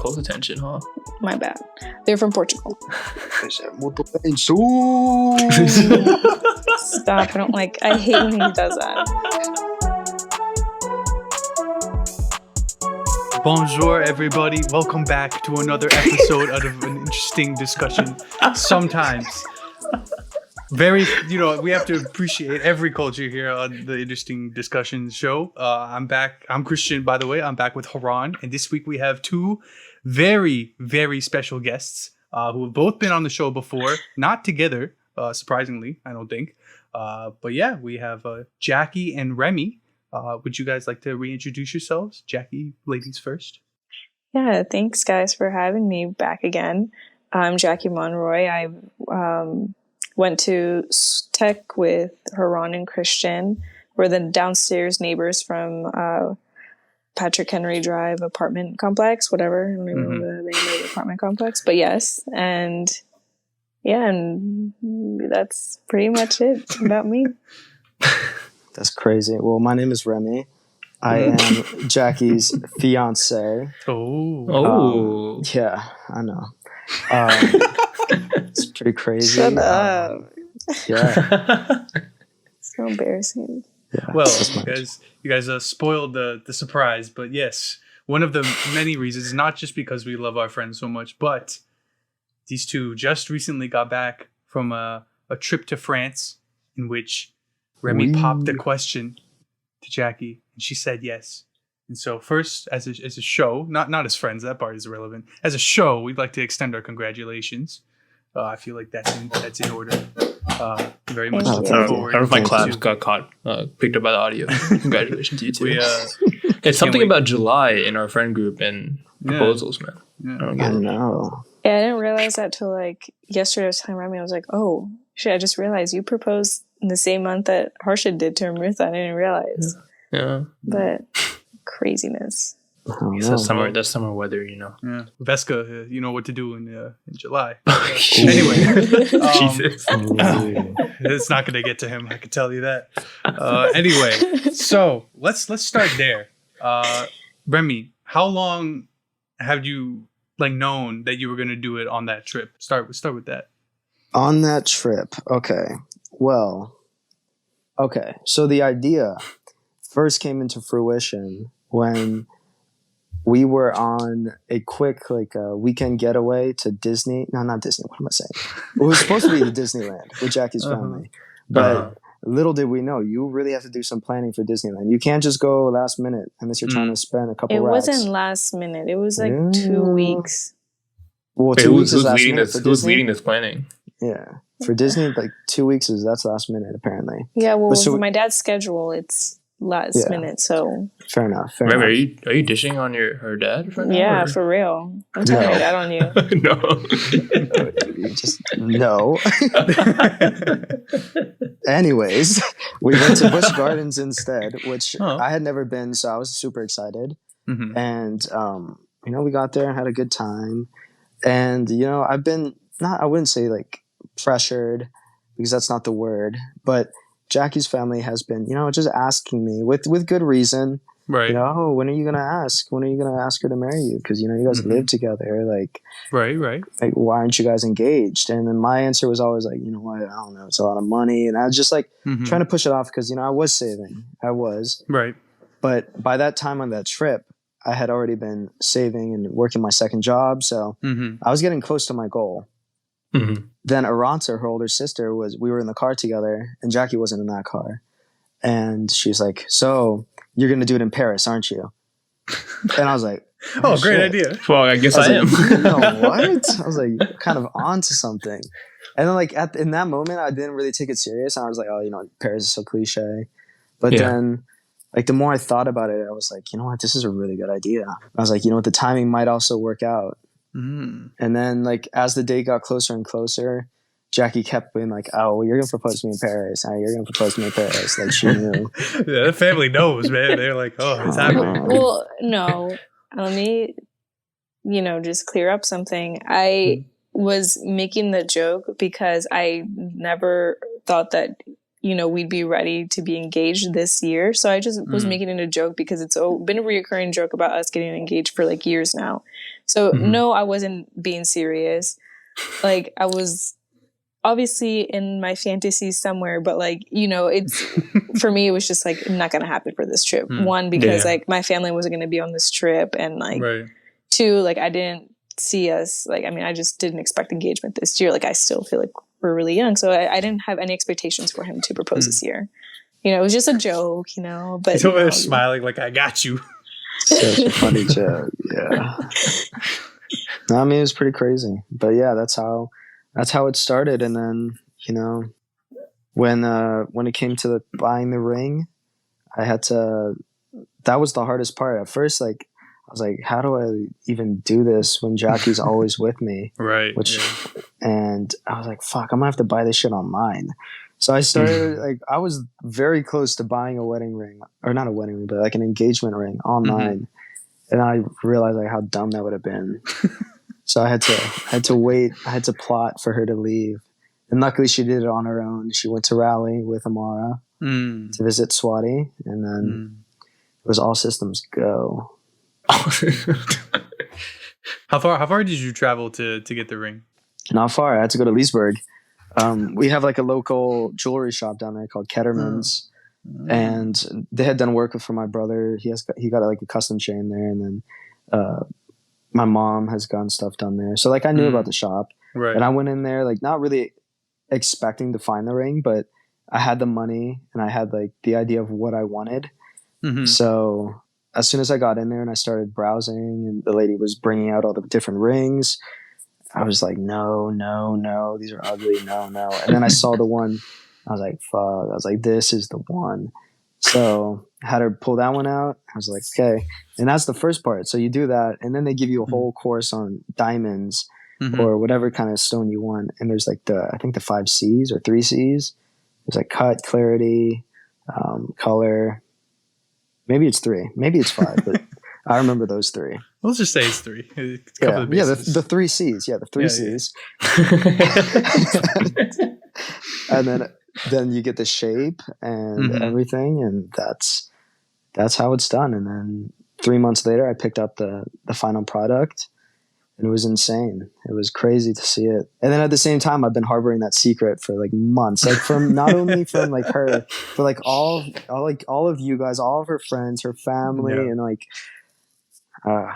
close attention, huh? My bad. They're from Portugal. Stop. I hate when he does that. Bonjour, everybody. Welcome back to another episode of an interesting discussion. Sometimes. We have to appreciate every culture here on the Interesting Discussion show. I'm back. I'm Christian, by the way. I'm back with Haran. And this week we have two very, very special guests who have both been on the show before. Not together, surprisingly, I don't think. But yeah, we have Jackie and Remy. Would you guys like to reintroduce yourselves? Jackie, ladies first. Yeah, thanks, guys, for having me back again. I'm Jackie Monroy. I went to tech with Haran and Christian. We're the downstairs neighbors from Patrick Henry Drive apartment complex, whatever. I don't even remember the name of the apartment complex. But yes, and that's pretty much it about me. That's crazy. Well, my name is Remy. I am Jackie's fiance. Oh. Yeah, I know. It's pretty crazy. Shut up. Yeah. So embarrassing. Yeah, well, you guys spoiled the surprise, but yes, one of the many reasons, not just because we love our friends so much, but these two just recently got back from a trip to France in which Remy popped the question to Jackie, and she said yes. And so first, as a show, not as friends, that part is irrelevant. As a show, we'd like to extend our congratulations. I feel like that's in order. Very much looking forward. I don't know if my claps got picked up by the audio. Congratulations to you too. It's something about July in our friend group and proposals, man. I know. Yeah, I didn't realize that till yesterday. I was telling Remy, I was like, oh shit, I just realized you proposed in the same month that Harshad did to Amrita. I didn't realize. Yeah. But craziness. That's summer weather, you know. Yeah. Vesca, you know what to do in July. Anyway. Jesus. It's not going to get to him, I can tell you that. Anyway, so let's start there. Remy, how long have you known that you were going to do it on that trip? Start with that. On that trip. Okay. Well, so the idea first came into fruition when we were on a quick weekend getaway to Disney. No, not Disney. What am I saying? It was supposed to be the Disneyland with Jackie's family. But little did we know, you really have to do some planning for Disneyland. You can't just go last minute unless you're trying to spend a couple racks. It wasn't last minute. It was 2 weeks. Well, 2 weeks is last minute. Who's leading this planning? Yeah. For Disney, 2 weeks that's last minute, apparently. Yeah, well, for my dad's schedule, it's last minute, so fair enough. Remember, are you dishing on her dad right now? Yeah, or? For real. I'm telling my dad on you. No. Just no. Anyways, we went to Busch Gardens instead, which I had never been, so I was super excited. And we got there and had a good time. And I've been I wouldn't say pressured, because that's not the word, but Jackie's family has been, just asking me with good reason. Right. When are you gonna ask? When are you gonna ask her to marry you? Because you guys live together. Right. Why aren't you guys engaged? And then my answer was always what? I don't know. It's a lot of money, and I was just trying to push it off because I was saving. I was. Right. But by that time on that trip, I had already been saving and working my second job, so I was getting close to my goal. Then Aranta, her older sister, we were in the car together, and Jackie wasn't in that car. And she's like, so you're going to do it in Paris, aren't you? And I was like, oh great idea. Well, I guess I am. What? I was kind of on to something. And then in that moment, I didn't really take it serious. And I was like, Paris is so cliche. But then the more I thought about it, I was like, you know what? This is a really good idea. I was like, the timing might also work out. And then as the date got closer and closer, Jackie kept being like, oh, well, you're going to propose to me in Paris. You're going to propose to me in Paris. She knew. Yeah, the family knows, man. They're like, oh, it's happening. Well, no. Let me, just clear up something. I was making the joke because I never thought that, we'd be ready to be engaged this year. So I just was making it a joke because it's been a reoccurring joke about us getting engaged for years now. So no, I wasn't being serious. Like I was obviously in my fantasies somewhere, but like, you know, it's for me, it was just like not going to happen for this trip. One, because like my family wasn't going to be on this trip. And like, two, like I didn't see us, like, I mean, I just didn't expect engagement this year. Like I still feel like we're really young. So I didn't have any expectations for him to propose this year. You know, it was just a joke, you know, but he's over there smiling like, I got you. Such a funny joke. Yeah. No, I mean, it was pretty crazy, but yeah, that's how it started. And then, you know, when it came to buying the ring, that was the hardest part at first. Like, I was like, how do I even do this when Jackie's always with me? Right. And I was like, fuck, I'm gonna have to buy this shit online. So I started, like, I was very close to buying a wedding ring, or not a wedding ring, but like an engagement ring online. And I realized like how dumb that would have been. So I had to wait. I had to plot for her to leave. And luckily she did it on her own. She went to Raleigh with Amara to visit Swati. And then it was all systems go. How far did you travel to get the ring? Not far. I had to go to Leesburg. We have like a local jewelry shop down there called Ketterman's, and they had done work for my brother. He got like a custom chain there, and then my mom has gotten stuff done there. So like I knew about the shop, and I went in there like not really expecting to find the ring, but I had the money and I had like the idea of what I wanted. So as soon as I got in there and I started browsing, and the lady was bringing out all the different rings, I was like, no, these are ugly, no. And then I saw the one, I was like, fuck. I was like, this is the one. So I had her pull that one out. I was like, okay. And that's the first part. So you do that, and then they give you a whole course on diamonds or whatever kind of stone you want. And there's like I think the 5 C's or 3 C's. There's like cut, clarity, color. Maybe it's 3. Maybe it's 5, but I remember those 3. Let's just say it's 3. The 3 C's. Yeah, the 3 C's. And then you get the shape and everything, and that's how it's done. And then 3 months later, I picked up the final product, and it was insane. It was crazy to see it. And then at the same time, I've been harboring that secret for like months, like from not only from like her, but like all of you guys, all of her friends, her family, and like. I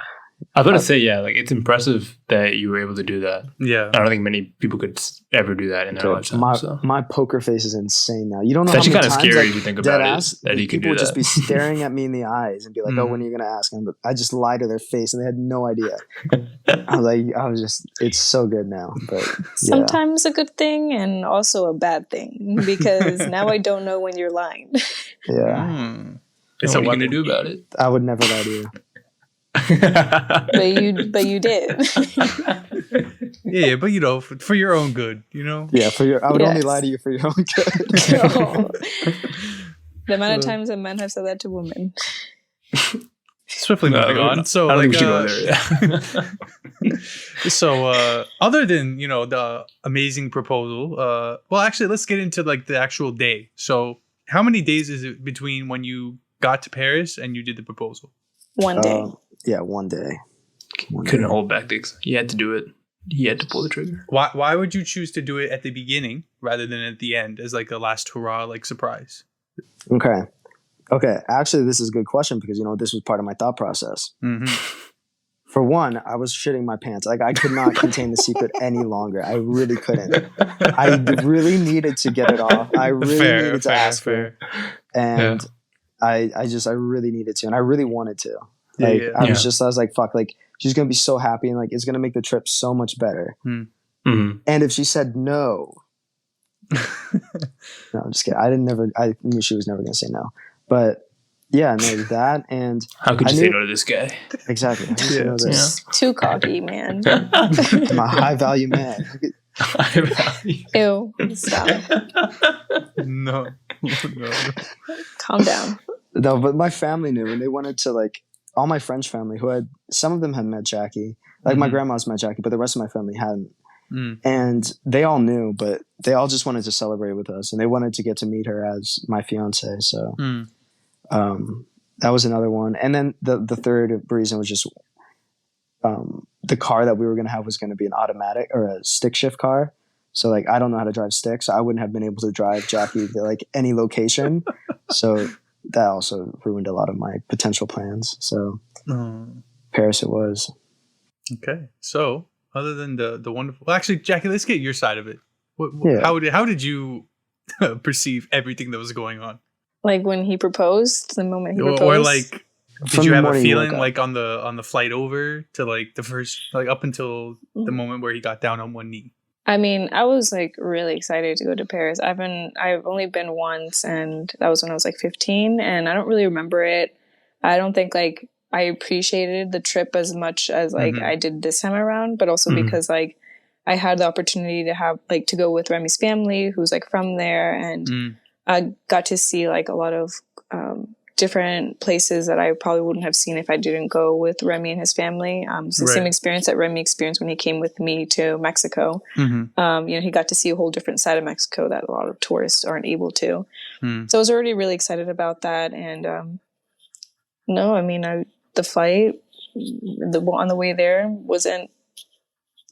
was about to say, yeah, like it's impressive that you were able to do that. Yeah, I don't think many people could ever do that in their lifetime. My poker face is insane now. You don't know. It's actually how many kind of scary times, if you think about it. That you can do that. People would just be staring at me in the eyes and be like, "Oh, when are you going to ask?" And I just lie to their face, and they had no idea. It's so good now. But sometimes a good thing and also a bad thing, because now I don't know when you're lying. Yeah. So what are you going to do about it? I would never lie to you. but you did. Yeah, but you know, for your own good, you know. Yeah, I would only lie to you for your own good. No. The amount of times that men have said that to women. Swiftly moving on. So, I don't think we should go there. So, other than the amazing proposal, well, actually, let's get into like the actual day. So, how many days is it between when you got to Paris and you did the proposal? 1 day. Yeah, 1 day. Couldn't hold back things. He had to do it. He had to pull the trigger. Why would you choose to do it at the beginning rather than at the end as like a last hurrah, like surprise? Okay. Actually, this is a good question because this was part of my thought process. For one, I was shitting my pants. Like I could not contain the secret any longer. I really couldn't. I really needed to get it off. I really needed to ask for it. And I really needed to, and I really wanted to. Like I was like, fuck, like she's gonna be so happy, and like it's gonna make the trip so much better. And if she said no, no, I'm just kidding. I knew she was never gonna say no. But yeah, no, that, and how could you say no to this guy? Exactly. Too cocky, man. I'm a high value man. High value. Ew, stop. No. Calm down. No, but my family knew, and they wanted to like all my French family some of them had met Jackie. Like my grandma's met Jackie, but the rest of my family hadn't. And they all knew, but they all just wanted to celebrate with us, and they wanted to get to meet her as my fiance. So that was another one. And then the third reason was just the car that we were going to have was going to be an automatic or a stick shift car. So like, I don't know how to drive stick, so I wouldn't have been able to drive Jackie to like any location. So that also ruined a lot of my potential plans. So Paris it was. Okay. So other than the wonderful, well, actually, Jackie, let's get your side of it. Yeah. How did you perceive everything that was going on? Like when he proposed, the moment he proposed, or like, did From you the have a morning you feeling woke up. like on the flight over to like the first, like up until the moment where he got down on one knee? I mean, I was like really excited to go to Paris. I've only been once, and that was when I was like 15, and I don't really remember it. I don't think like I appreciated the trip as much as like I did this time around, but also because like I had the opportunity to have like to go with Remy's family, who's like from there, and I got to see like a lot of different places that I probably wouldn't have seen if I didn't go with Remy and his family. It's the same experience that Remy experienced when he came with me to Mexico. You know, he got to see a whole different side of Mexico that a lot of tourists aren't able to. So I was already really excited about that. And no, I mean, the flight on the way there wasn't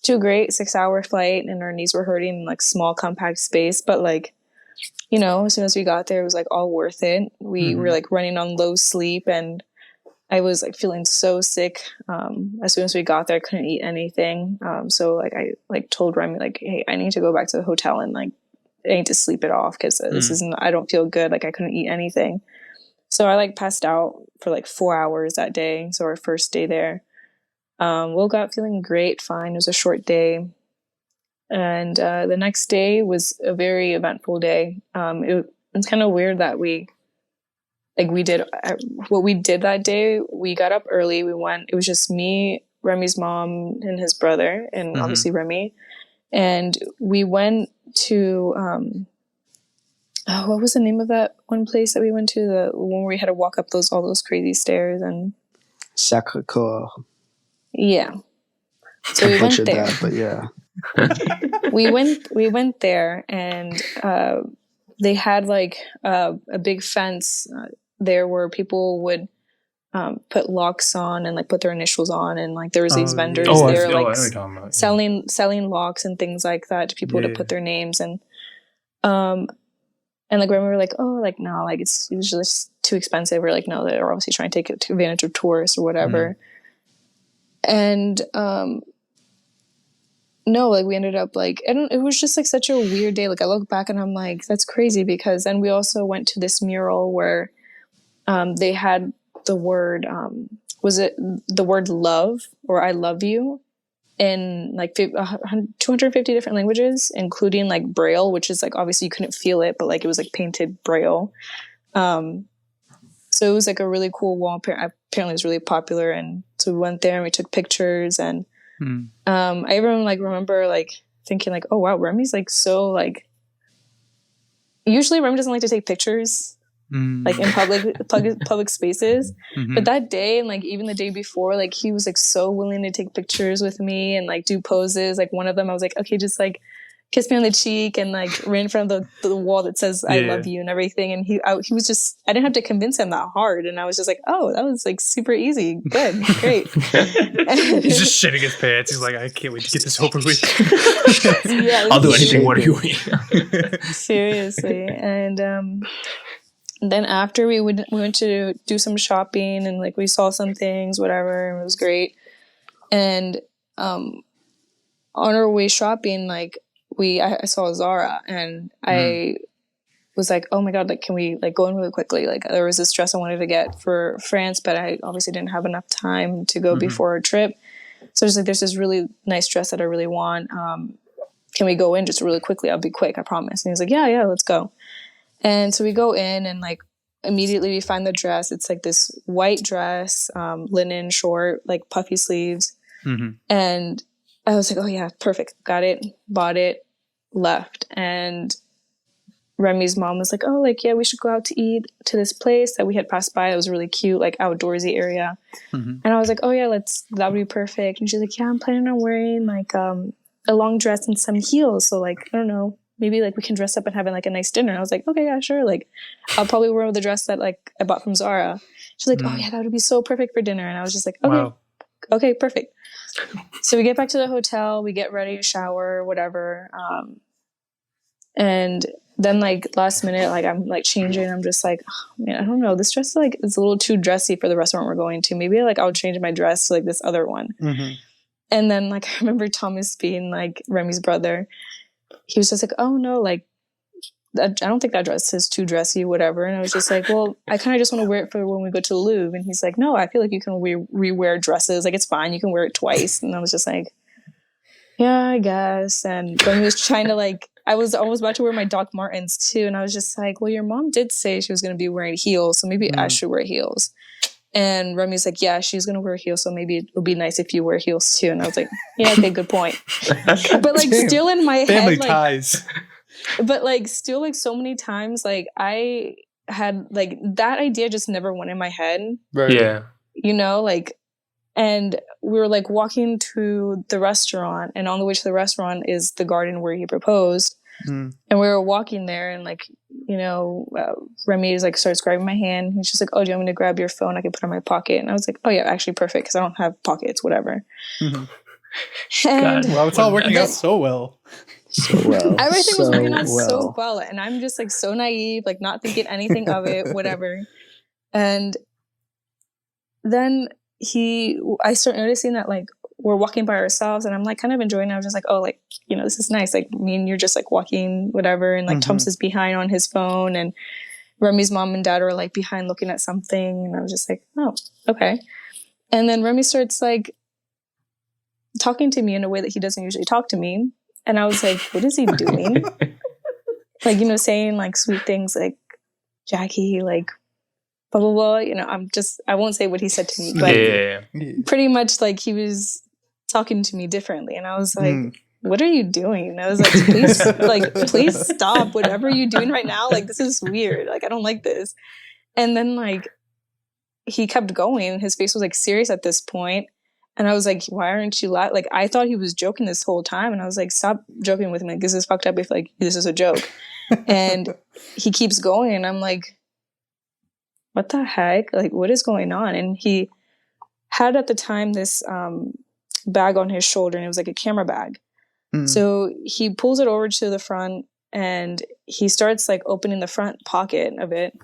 too great. 6-hour flight, and our knees were hurting in like small compact space, but like, you know, as soon as we got there, it was like all worth it. We were like running on low sleep, and I was like feeling so sick. As soon as we got there, I couldn't eat anything. So like I like told Remy like, hey, I need to go back to the hotel and like I need to sleep it off because this isn't. I don't feel good. Like I couldn't eat anything. So I like passed out for like 4 hours that day. So our first day there, woke up feeling great, fine. It was a short day. And the next day was a very eventful day. It's kind of weird that we did what we did that day. We got up early. We went. It was just me, Remy's mom, and his brother, and obviously Remy. And we went to what was the name of that one place that we went to? The one where we had to walk up all those crazy stairs and Sacré-Cœur. Yeah. So we went there. That, but yeah. we went there, and they had like a big fence there where people would put locks on and like put their initials on, and like there was these vendors there like selling locks and things like that to people to put their names, and like when we were like, oh, like no, like it was just too expensive. We're like, no, they're obviously trying to take advantage of tourists or whatever. And no, like we ended up like, it was just like such a weird day. Like I look back and I'm like, that's crazy, because then we also went to this mural where they had the word, was it the word love or I love you in like 250 different languages, including like Braille, which is like, obviously you couldn't feel it, but like it was like painted Braille. So it was like a really cool wall. Apparently it was really popular. And so we went there and we took pictures, and I even like remember like thinking like, oh wow, Remy's like so like, usually Remy doesn't like to take pictures like in public spaces, but that day and like even the day before, like he was like so willing to take pictures with me and like do poses. Like one of them I was like, okay, just like kiss me on the cheek, and like right in front of the wall that says I love you and everything. And he was just, I didn't have to convince him that hard, and I was just like, oh, that was like super easy, good, great. He's just shitting his pants. He's like, I can't wait to get this over with. I'll do anything. What are you? Seriously. And then after we went to do some shopping, and like we saw some things, whatever, and it was great. And on our way shopping, like I saw Zara, and I was like, oh my god, like can we like go in really quickly? Like there was this dress I wanted to get for France, but I obviously didn't have enough time to go before our trip. So I was like, there's this really nice dress that I really want. Can we go in just really quickly? I'll be quick, I promise. And he's like, yeah, let's go. And so we go in, and like immediately we find the dress. It's like this white dress, linen, short, like puffy sleeves. And I was like, oh yeah, perfect. Got it, bought it, left. And Remy's mom was like, oh, like, yeah, we should go out to eat to this place that we had passed by. It was a really cute, like outdoorsy area. And I was like, oh yeah, that would be perfect. And she's like, yeah, I'm planning on wearing like a long dress and some heels. So like, I don't know, maybe like we can dress up and have like a nice dinner. I was like, okay, yeah, sure. Like I'll probably wear the dress that like I bought from Zara. She's like, oh yeah, that would be so perfect for dinner. And I was just like, okay, okay, perfect. So we get back to the hotel, we get ready, shower, whatever. And then like last minute, like I'm like changing. I'm just like, oh, man, I don't know. This dress like is a little too dressy for the restaurant we're going to. Maybe like I'll change my dress to like this other one. Mm-hmm. And then like I remember Thomas being like Remy's brother. He was just like, oh no, like I don't think that dress is too dressy, whatever. And I was just like, well, I kind of just want to wear it for when we go to the Louvre. And he's like, no, I feel like you can rewear dresses. Like, it's fine. You can wear it twice. And I was just like, yeah, I guess. And when he was trying to like, I was about to wear my Doc Martens too. And I was just like, well, your mom did say she was going to be wearing heels. So maybe I should wear heels. And Remy's like, yeah, she's going to wear heels. So maybe it'll be nice if you wear heels too. And I was like, yeah, okay, good point. But like still in my Family head, like, ties. but like still like so many times like I had like that idea just never went in my head, Right. Yeah. you know, like, and we were like walking to the restaurant, and on the way to the restaurant is the garden where he proposed. And we were walking there, and like, you know, Remy is like starts grabbing my hand. He's just like, oh, do you want me to grab your phone? I can put it in my pocket. And I was like, oh yeah, actually perfect, because I don't have pockets, whatever. And Well, it's all working out so well. So well. Everything was working out well. so well, and I'm just like so naive, like not thinking anything of it, whatever. And then I start noticing that like we're walking by ourselves, and I'm like kind of enjoying it. I was just like, oh, like, you know, this is nice. Like me and you're just like walking, whatever. And like Thomas is behind on his phone, and Remy's mom and dad are like behind looking at something. And I was just like, oh, okay. And then Remy starts like talking to me in a way that he doesn't usually talk to me. And I was like, what is he doing? Like, you know, saying like sweet things like, Jackie, like, blah, blah, blah. You know, I won't say what he said to me, but pretty much like he was talking to me differently. And I was like, what are you doing? And I was like, please stop whatever you're doing right now. Like, this is weird. Like, I don't like this. And then like, he kept going. His face was like serious at this point. And I was like, why aren't you laughing? Like, I thought he was joking this whole time. And I was like, stop joking with me. Like, this is fucked up if, like, this is a joke. And he keeps going. And I'm like, what the heck? Like, what is going on? And he had at the time this bag on his shoulder. And it was like a camera bag. So he pulls it over to the front. And he starts, like, opening the front pocket of it.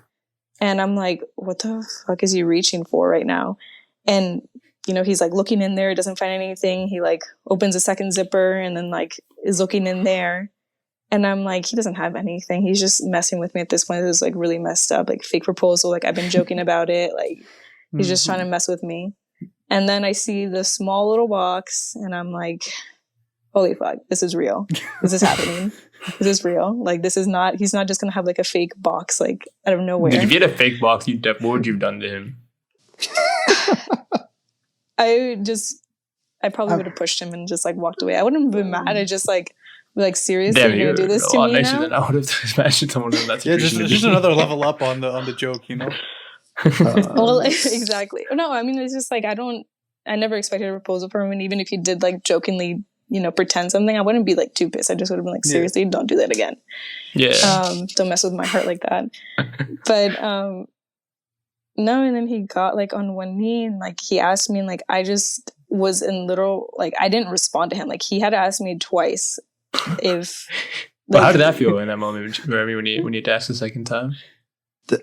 And I'm like, what the fuck is he reaching for right now? And you know, he's like looking in there, doesn't find anything. He like opens a second zipper and then like is looking in there. And I'm like, he doesn't have anything. He's just messing with me at this point. It was like really messed up, like fake proposal. Like I've been joking about it. Like he's just trying to mess with me. And then I see the small little box and I'm like, holy fuck, this is real. This is happening. This is real. Like this is not, he's not just going to have like a fake box like out of nowhere. Dude, if you had a fake box, what would you have done to him? I probably would have pushed him and just like walked away. I wouldn't have been mad. I just like, seriously, you're gonna do this to me nicer now? than I would have smashed someone in that situation. Yeah, just another level up on the joke, you know. Well, exactly. No, I mean it's just like I never expected a proposal from him, and even if he did like jokingly, you know, pretend something, I wouldn't be like too pissed. I just would have been like, seriously, don't do that again. Yeah. Don't mess with my heart like that. But no, and then he got like on one knee and like he asked me and like I just was in literal like I didn't respond to him. Like he had to ask me twice if well, how did that feel in that moment when you had to ask the second time?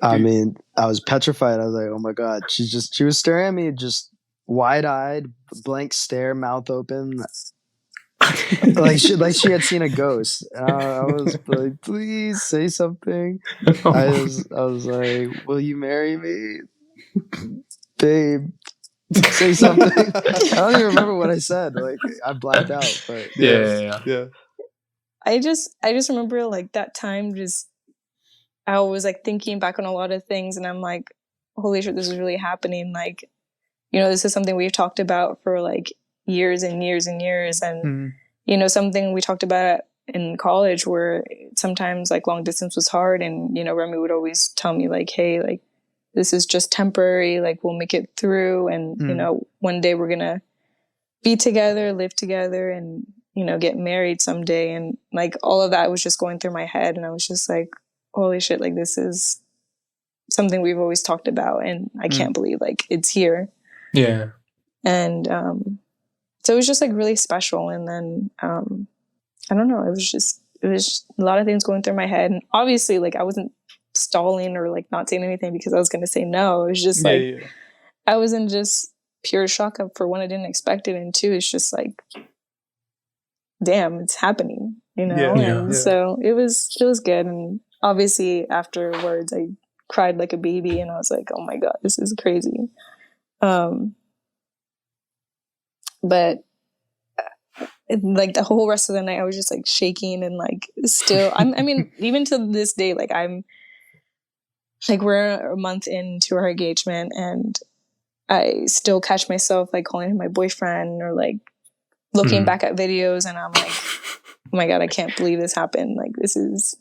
I mean, I was petrified. I was like, oh my God. She was staring at me just wide-eyed, blank stare, mouth open. like she had seen a ghost. I was like, please say something. I was like, will you marry me, babe? Say something. I don't even remember what I said. Like I blacked out. But yeah. I just remember like that time. I was like thinking back on a lot of things, and I'm like, holy shit, this is really happening. Like, you know, this is something we've talked about for like years and years and years, and you know, something we talked about in college where sometimes like long distance was hard, and you know, Remy would always tell me like, hey, like this is just temporary, like we'll make it through, and you know, one day we're gonna be together, live together, and you know, get married someday. And like all of that was just going through my head, and I was just like, holy shit, like this is something we've always talked about, and I can't believe like it's here. Yeah. And so it was just like really special. And then I don't know, it was just a lot of things going through my head. And obviously, like, I wasn't stalling or like not saying anything because I was going to say no. It was just like, I was in just pure shock. For one, I didn't expect it, and two, it's just like, damn, it's happening, you know? And so it was good. And obviously afterwards I cried like a baby, and I was like, oh my God, this is crazy. But like the whole rest of the night I was just like shaking and like still I mean even to this day, like I'm like, we're a month into our engagement and I still catch myself like calling him my boyfriend, or like looking back at videos, and I'm like, oh my God, I can't believe this happened. Like, this is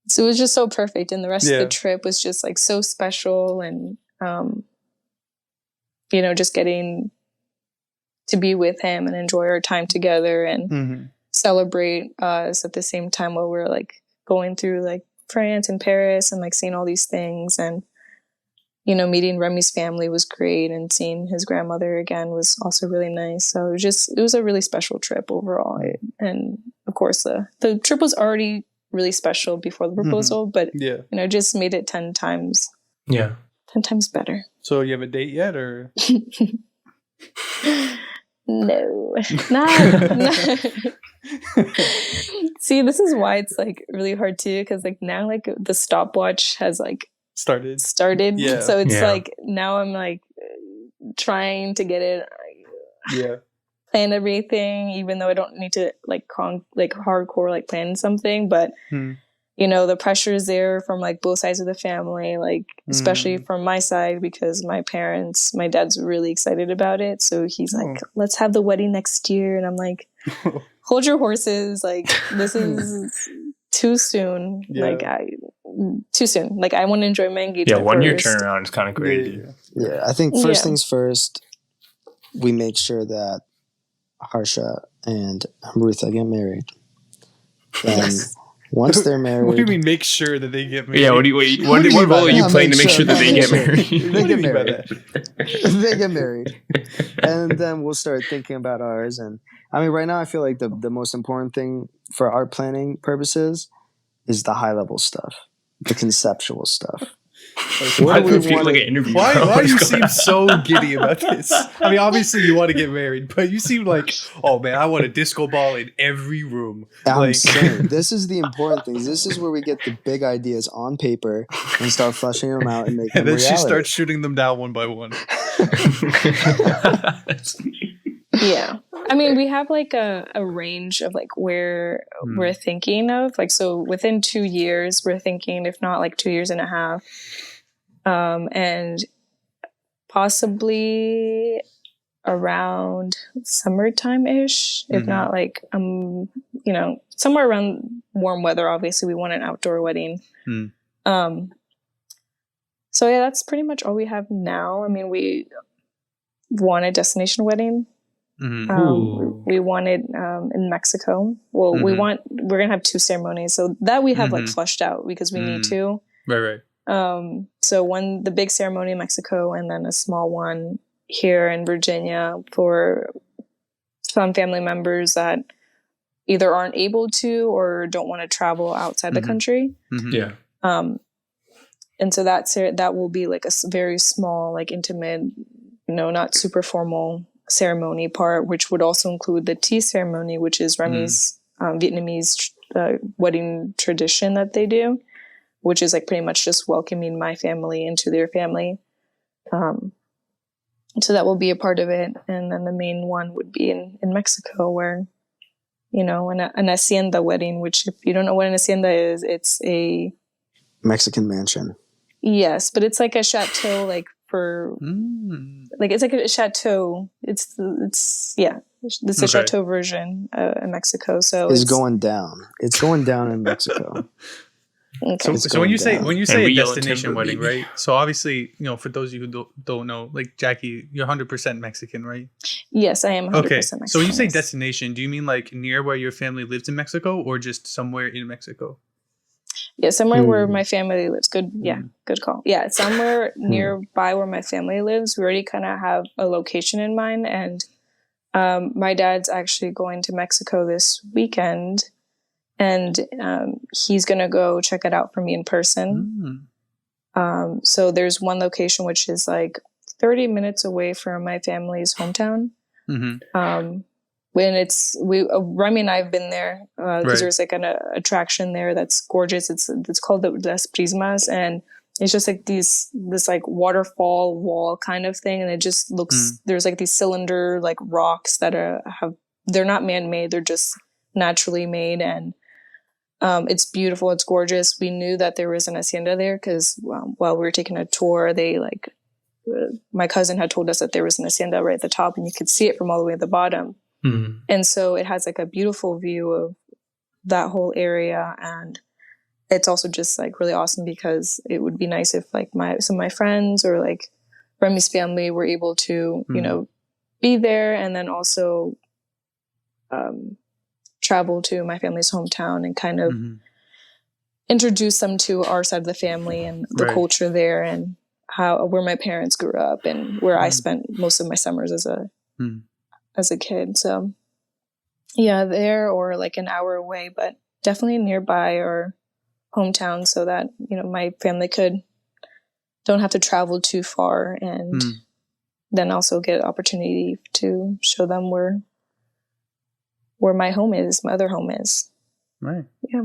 so it was just so perfect. And the rest of the trip was just like so special. And you know, just getting to be with him and enjoy our time together and celebrate us at the same time while we're like going through like France and Paris and like seeing all these things. And you know, meeting Remy's family was great, and seeing his grandmother again was also really nice. So it was a really special trip overall. And of course the trip was already really special before the proposal, but you know, just made it 10 times. Yeah. 10 times better. So you have a date yet, or? No, not. See, this is why it's like really hard too, because like now like the stopwatch has like started. So it's like now I'm like trying to get it plan everything, even though I don't need to like hardcore like plan something. But you know, the pressure is there from like both sides of the family, like especially from my side, because my dad's really excited about it. So he's like, let's have the wedding next year. And I'm like, hold your horses. Like, this is too soon. Too soon. Like, I want to enjoy my engagement. Yeah, 1 year turnaround is kind of crazy. Yeah, I think first things first, we make sure that Harsha and Amrutha get married. And once they're married... What do you mean make sure that they get married? Yeah, what role are you playing to make sure that they get married? They get married. They get married. And then we'll start thinking about ours. And I mean, right now I feel like the most important thing for our planning purposes is the high level stuff, the conceptual stuff. Why do feel like an interview? Why do you seem so giddy about this? I mean, obviously you want to get married, but you seem like, oh man, I want a disco ball in every room. I'm saying, this is the important thing. This is where we get the big ideas on paper and start fleshing them out and making them reality. And then she starts shooting them down one by one. Yeah. I mean, we have like a range of like where we're thinking of. Like, so within 2 years, we're thinking, if not like 2 years and a half. And possibly around summertime-ish, if not like, you know, somewhere around warm weather. Obviously, we want an outdoor wedding. So yeah, that's pretty much all we have now. I mean, we want a destination wedding. We wanted in Mexico. Well, we're gonna have 2 ceremonies, so that we have like fleshed out because we need to. Right. So the big ceremony in Mexico, and then a small one here in Virginia for some family members that either aren't able to or don't want to travel outside the country. Yeah. And so that will be like a very small, like intimate, you know, not super formal ceremony part, which would also include the tea ceremony, which is Remy's Vietnamese wedding tradition that they do, which is like pretty much just welcoming my family into their family. So that will be a part of it. And then the main one would be in Mexico, where, you know, an hacienda wedding, which if you don't know what an hacienda is, it's a Mexican mansion. Yes, but it's like a chateau, like for like it's like a chateau. It's a chateau version in Mexico. So Oh, it's going down. It's going down in Mexico. Okay. So when you say a destination wedding, right? So obviously, you know, for those of you who don't know, like Jackie, you're 100% Mexican, right? Yes, I am 100% Mexican. So when you say destination, do you mean like near where your family lives in Mexico, or just somewhere in Mexico? Yeah, somewhere where my family lives. Good call. Yeah, somewhere nearby where my family lives. We already kind of have a location in mind, and My dad's actually going to Mexico this weekend, and he's going to go check it out for me in person. So there's one location which is like 30 minutes away from my family's hometown. When Remy and I have been there because there's like an attraction there that's gorgeous. It's called the Las Prismas, and it's just like this like waterfall wall kind of thing, and it just looks there's like these cylinder like rocks that they're not man-made, they're just naturally made, and it's beautiful, it's gorgeous. We knew that there was an hacienda there because while we were taking a tour, they my cousin had told us that there was an hacienda right at the top, and you could see it from all the way at the bottom. And so it has like a beautiful view of that whole area, and it's also just like really awesome because it would be nice if like some of my friends or like Remy's family were able to be there, and then also travel to my family's hometown and kind of introduce them to our side of the family and the culture there, and where my parents grew up and where I spent most of my summers as a kid. So yeah, there or like an hour away, but definitely nearby or hometown, so that my family don't have to travel too far, and then also get opportunity to show them where my other home is. Right. Yeah.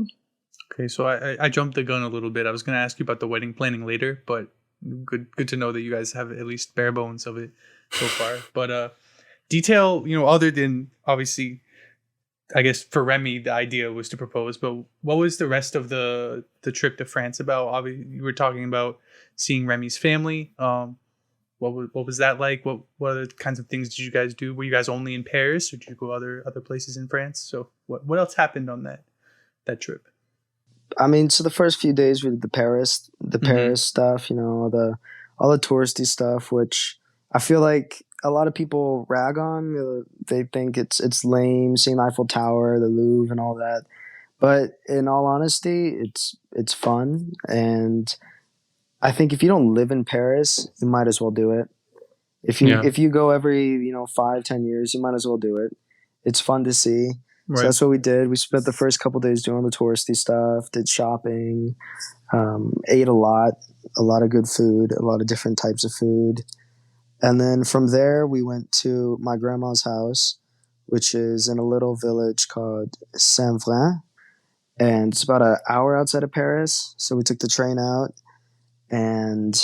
Okay, so I jumped the gun a little bit. I was going to ask you about the wedding planning later, but good to know that you guys have at least bare bones of it so far. But detail, other than obviously, I guess for Remy, the idea was to propose, but what was the rest of the trip to France about? Obviously, you were talking about seeing Remy's family. What was that like? What other kinds of things did you guys do? Were you guys only in Paris, or did you go other places in France? So what else happened on that trip? I mean, so the first few days we did the Paris stuff, all the touristy stuff, which I feel like a lot of people rag on. They think it's lame seeing the Eiffel Tower, the Louvre, and all that. But in all honesty, it's fun, and I think if you don't live in Paris, you might as well do it. If you go every 5-10 years, you might as well do it. It's fun to see. Right. So that's what we did. We spent the first couple days doing the touristy stuff, did shopping, ate a lot of good food, a lot of different types of food. And then from there, we went to my grandma's house, which is in a little village called Saint-Vrain. And it's about an hour outside of Paris. So we took the train out and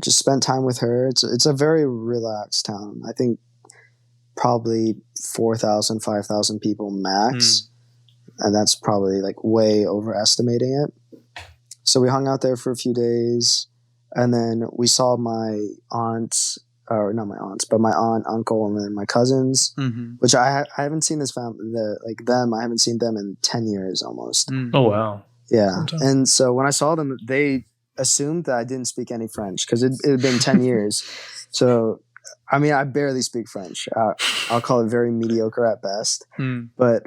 just spent time with her. It's a very relaxed town. I think probably 4,000, 5,000 people max. And that's probably like way overestimating it. So we hung out there for a few days, and then we saw my aunts, or not my aunts, but my aunt, uncle, and then my cousins, which I haven't seen this family, I haven't seen them in 10 years almost. Oh, wow. Yeah. And so when I saw them, they assumed that I didn't speak any French because it had been 10 years. So, I mean, I barely speak French. I'll call it very mediocre at best. But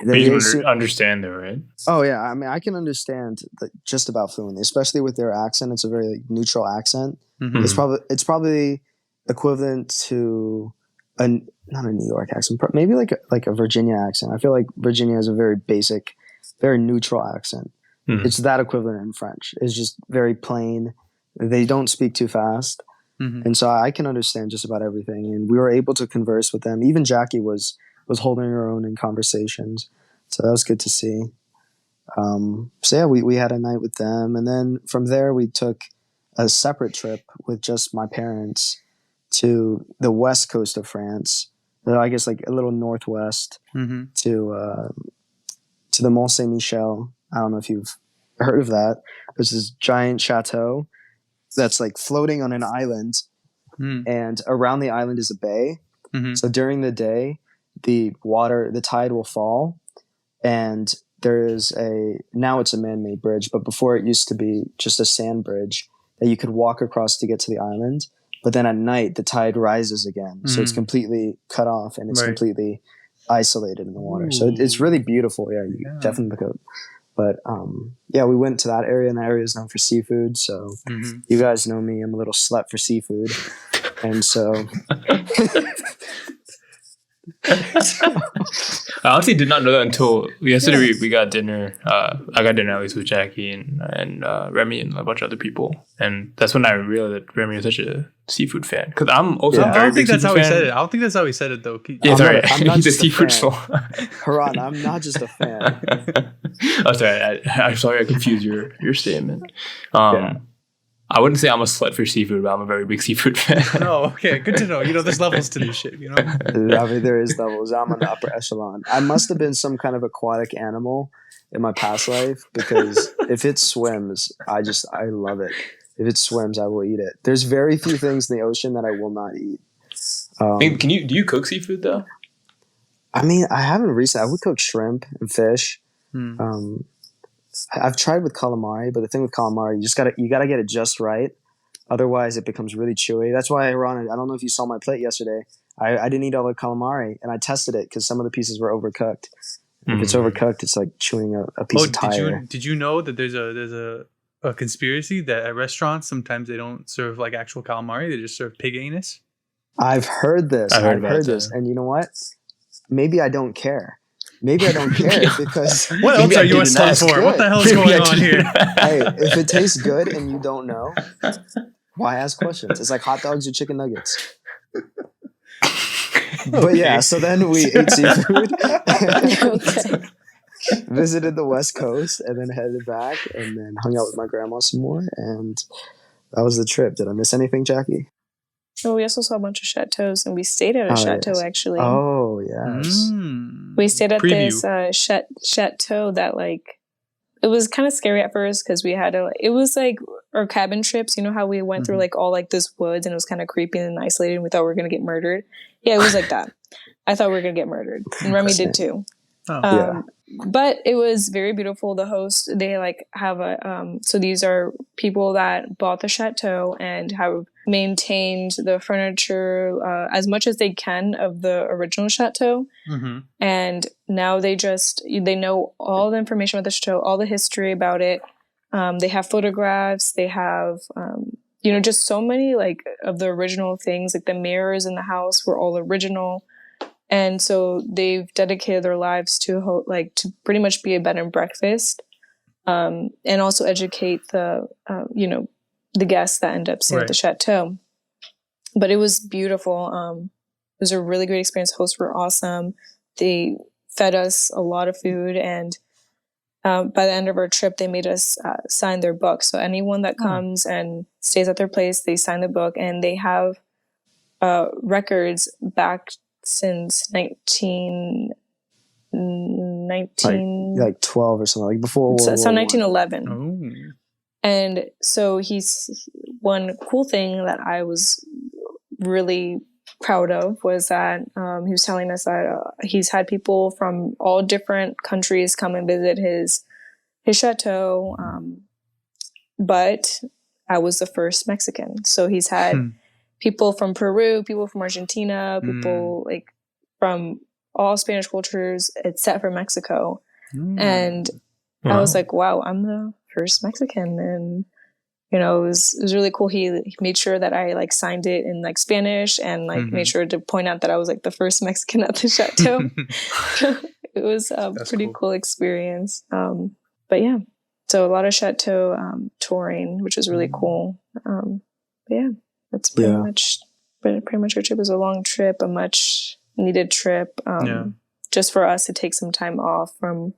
you understand it, right? Oh, yeah. I mean, I can understand just about fluently, especially with their accent. It's a very neutral accent. It's probably equivalent to not a New York accent, maybe like a Virginia accent. I feel like Virginia has a very basic, very neutral accent. It's that equivalent in French. It's just very plain. They don't speak too fast. And so I can understand just about everything. And we were able to converse with them. Even Jackie was holding her own in conversations. So that was good to see. So yeah, we had a night with them. And then from there, we took a separate trip with just my parents to the west coast of France. I guess like a little northwest to the Mont Saint-Michel. I don't know if you've heard of that. There's this giant chateau that's like floating on an island, and around the island is a bay. So during the day, the tide will fall, and now it's a man-made bridge, but before it used to be just a sand bridge that you could walk across to get to the island. But then at night, the tide rises again. So it's completely cut off, and it's completely isolated in the water. So it's really beautiful. Yeah, you definitely look up. But yeah, we went to that area, and that area is known for seafood. So you guys know me. I'm a little slut for seafood. And so I honestly did not know that until yesterday. We got dinner. I got dinner at least with Jackie and Remy and a bunch of other people, and that's when I realized that Remy was such a seafood fan. Because I'm also a I very don't think big that's how seafood he fan. said it. I don't think that's how he said it though. Yeah, sorry. I'm not He's a just a seafood fan. soul. Haran, I'm not just a fan. I'm sorry. I'm sorry I confused your statement. Yeah. I wouldn't say I'm a slut for seafood, but I'm a very big seafood fan. Oh, okay. Good to know. You know, there's levels to this shit, you know? I mean, there is levels. I'm on the upper echelon. I must have been some kind of aquatic animal in my past life, because if it swims, I love it. If it swims, I will eat it. There's very few things in the ocean that I will not eat. Do you cook seafood though? I mean, I haven't recently. I would cook shrimp and fish. I've tried with calamari, but the thing with calamari, you gotta get it just right. Otherwise, it becomes really chewy. That's why, Ron, I don't know if you saw my plate yesterday. I didn't eat all the calamari, and I tested it because some of the pieces were overcooked. If it's overcooked, it's like chewing a piece of tire. Did you know that there's a conspiracy that at restaurants sometimes they don't serve like actual calamari, they just serve pig anus? I've heard this. I've heard this, and you know what? Maybe I don't care. Maybe I don't care because what else are you a slut for? What the hell is going on here? Hey, if it tastes good and you don't know, why ask questions? It's like hot dogs or chicken nuggets. But yeah, so then we ate seafood, visited the West Coast, and then headed back, and then hung out with my grandma some more, and that was the trip. Did I miss anything, Jackie? Oh, we also saw a bunch of chateaus, and we stayed at a chateau, actually. Oh, yes. We stayed at this chateau that, like, it was kind of scary at first because we had to, it was like our cabin trips. You know how we went through, like, all, like, this woods, and it was kind of creepy and isolated, and we thought we were going to get murdered. Yeah, it was like that. I thought we were going to get murdered. And Remy did, too. But it was very beautiful. The host, they like have so these are people that bought the chateau and have maintained the furniture as much as they can of the original chateau. And now they know all the information about the chateau, all the history about it. They have photographs. They have, just so many like of the original things, like the mirrors in the house were all original. And so they've dedicated their lives to pretty much be a bed and breakfast, and also educate the guests that end up staying at the chateau. But it was beautiful. It was a really great experience. Hosts were awesome. They fed us a lot of food, and by the end of our trip, they made us sign their book. So anyone that comes and stays at their place, they sign the book, and they have records back since 1919, like 12 or something, like before World War 1911. Oh. And so one cool thing that I was really proud of was that he was telling us that he's had people from all different countries come and visit his chateau, but I was the first Mexican. So he's had people from Peru, people from Argentina, people like from all Spanish cultures except for Mexico. And I was like, wow, I'm the first Mexican. And, it was really cool. He made sure that I like signed it in like Spanish and like made sure to point out that I was like the first Mexican at the chateau. It was a pretty cool experience. But yeah, so a lot of chateau touring, which is really cool. But yeah. That's pretty much our trip. It was a long trip, a much needed trip. Just for us to take some time off from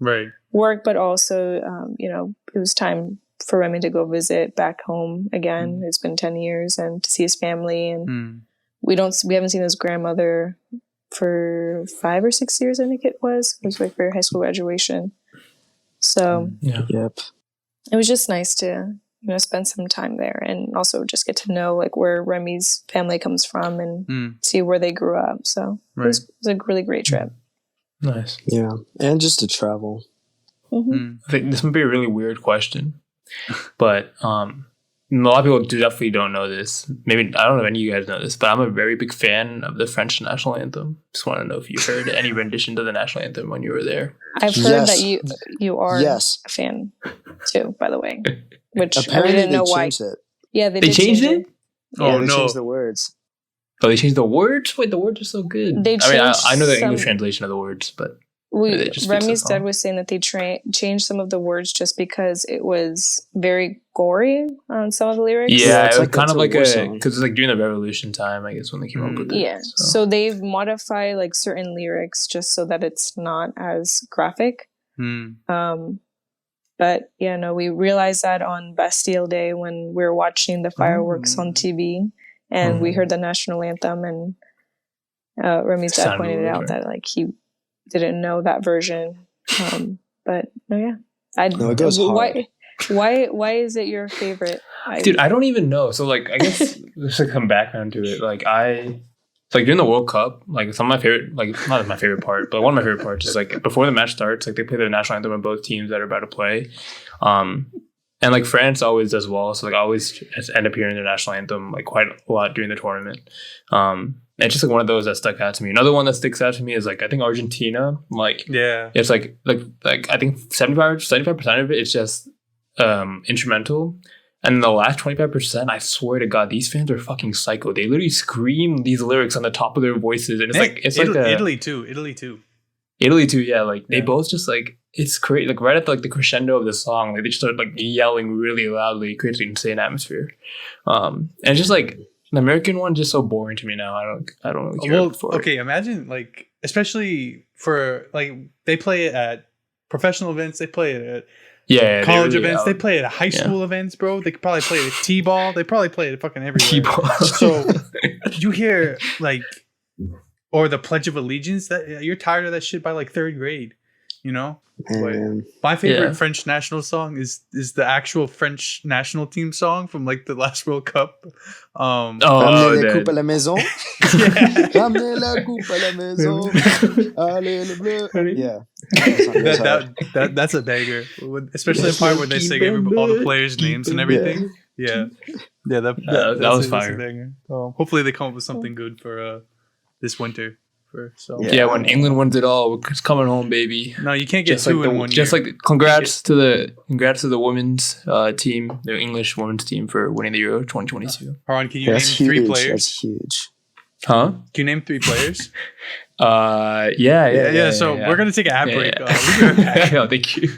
work, but also, it was time for Remy to go visit back home again. It's been 10 years, and to see his family, and we haven't seen his grandmother for 5 or 6 years. I think it was like for high school graduation. So it was just nice to spend some time there, and also just get to know like where Remy's family comes from and see where they grew up. So it was a really great trip. Nice. Yeah. And just to travel. I think this might be a really weird question, but a lot of people definitely don't know this. Maybe, I don't know if any of you guys know this, but I'm a very big fan of the French national anthem. Just want to know if you heard any rendition to the national anthem when you were there. I've heard that you are a fan too, by the way. Which apparently I didn't know why. It. Yeah, they changed it. Yeah, they changed the words. Oh, they changed the words? Wait, the words are so good. They I know the changed English some- translation of the words, but they just fix the Remy's song. dad was saying that they changed some of the words just because it was very gory on some of the lyrics. Yeah, it's it was like kind of a like war a song. because it's like during the Revolution time, I guess, when they came up with it. Yeah, so they've modified like certain lyrics just so that it's not as graphic. But yeah, no, we realized that on Bastille Day when we were watching the fireworks on TV, and we heard the national anthem, and Remy's dad Sounded pointed really out right. that like he didn't know that version. But no, yeah, No, it goes hard. Why is it your favorite? Dude, I don't even know. So like, I guess just to come back onto it, like during the World Cup, like some of my favorite, like not my favorite part, but one of my favorite parts is like before the match starts, like they play the national anthem of both teams that are about to play, and like France always does well, so like I always end up hearing their national anthem like quite a lot during the tournament. It's just like one of those that stuck out to me. Another one that sticks out to me is like I think Argentina, like it's like I think 75% of it is just instrumental. And the last 25%, I swear to God, these fans are fucking psycho. They literally scream these lyrics on the top of their voices, and it's like Italy too. Italy too, yeah. Like they both just like it's crazy. Like right at like the crescendo of the song, like they just start like yelling really loudly, it creates an insane atmosphere. And it's just like the American one, just so boring to me now. I don't really care for it. Okay, imagine like especially for like they play it at professional events, they play it at college events, they play it at high school events, bro. They could probably play it at T-ball. They probably play it fucking everywhere. T-ball. So you hear like, or the Pledge of Allegiance, that you're tired of that shit by like third grade, you know? But my favorite French national song is the actual French national team song from like the last World Cup. Ramenez les coupes à la maison. Ramenez la coupe à la maison. Allez les bleus. Yeah. That's a banger, especially the part where they sing all the players' names and everything. Yeah, that was fire. Hopefully they come up with something good for this winter. When England wins it all, it's coming home, baby. No, you can't get two in 1 year. Just like congrats to the women's team, the English women's team for winning the Euro 2022. Haran, can you name 3 players? That's huge. Huh? Can you name 3 players? Yeah. So we're gonna take an ad break. We'll be right back. Thank you.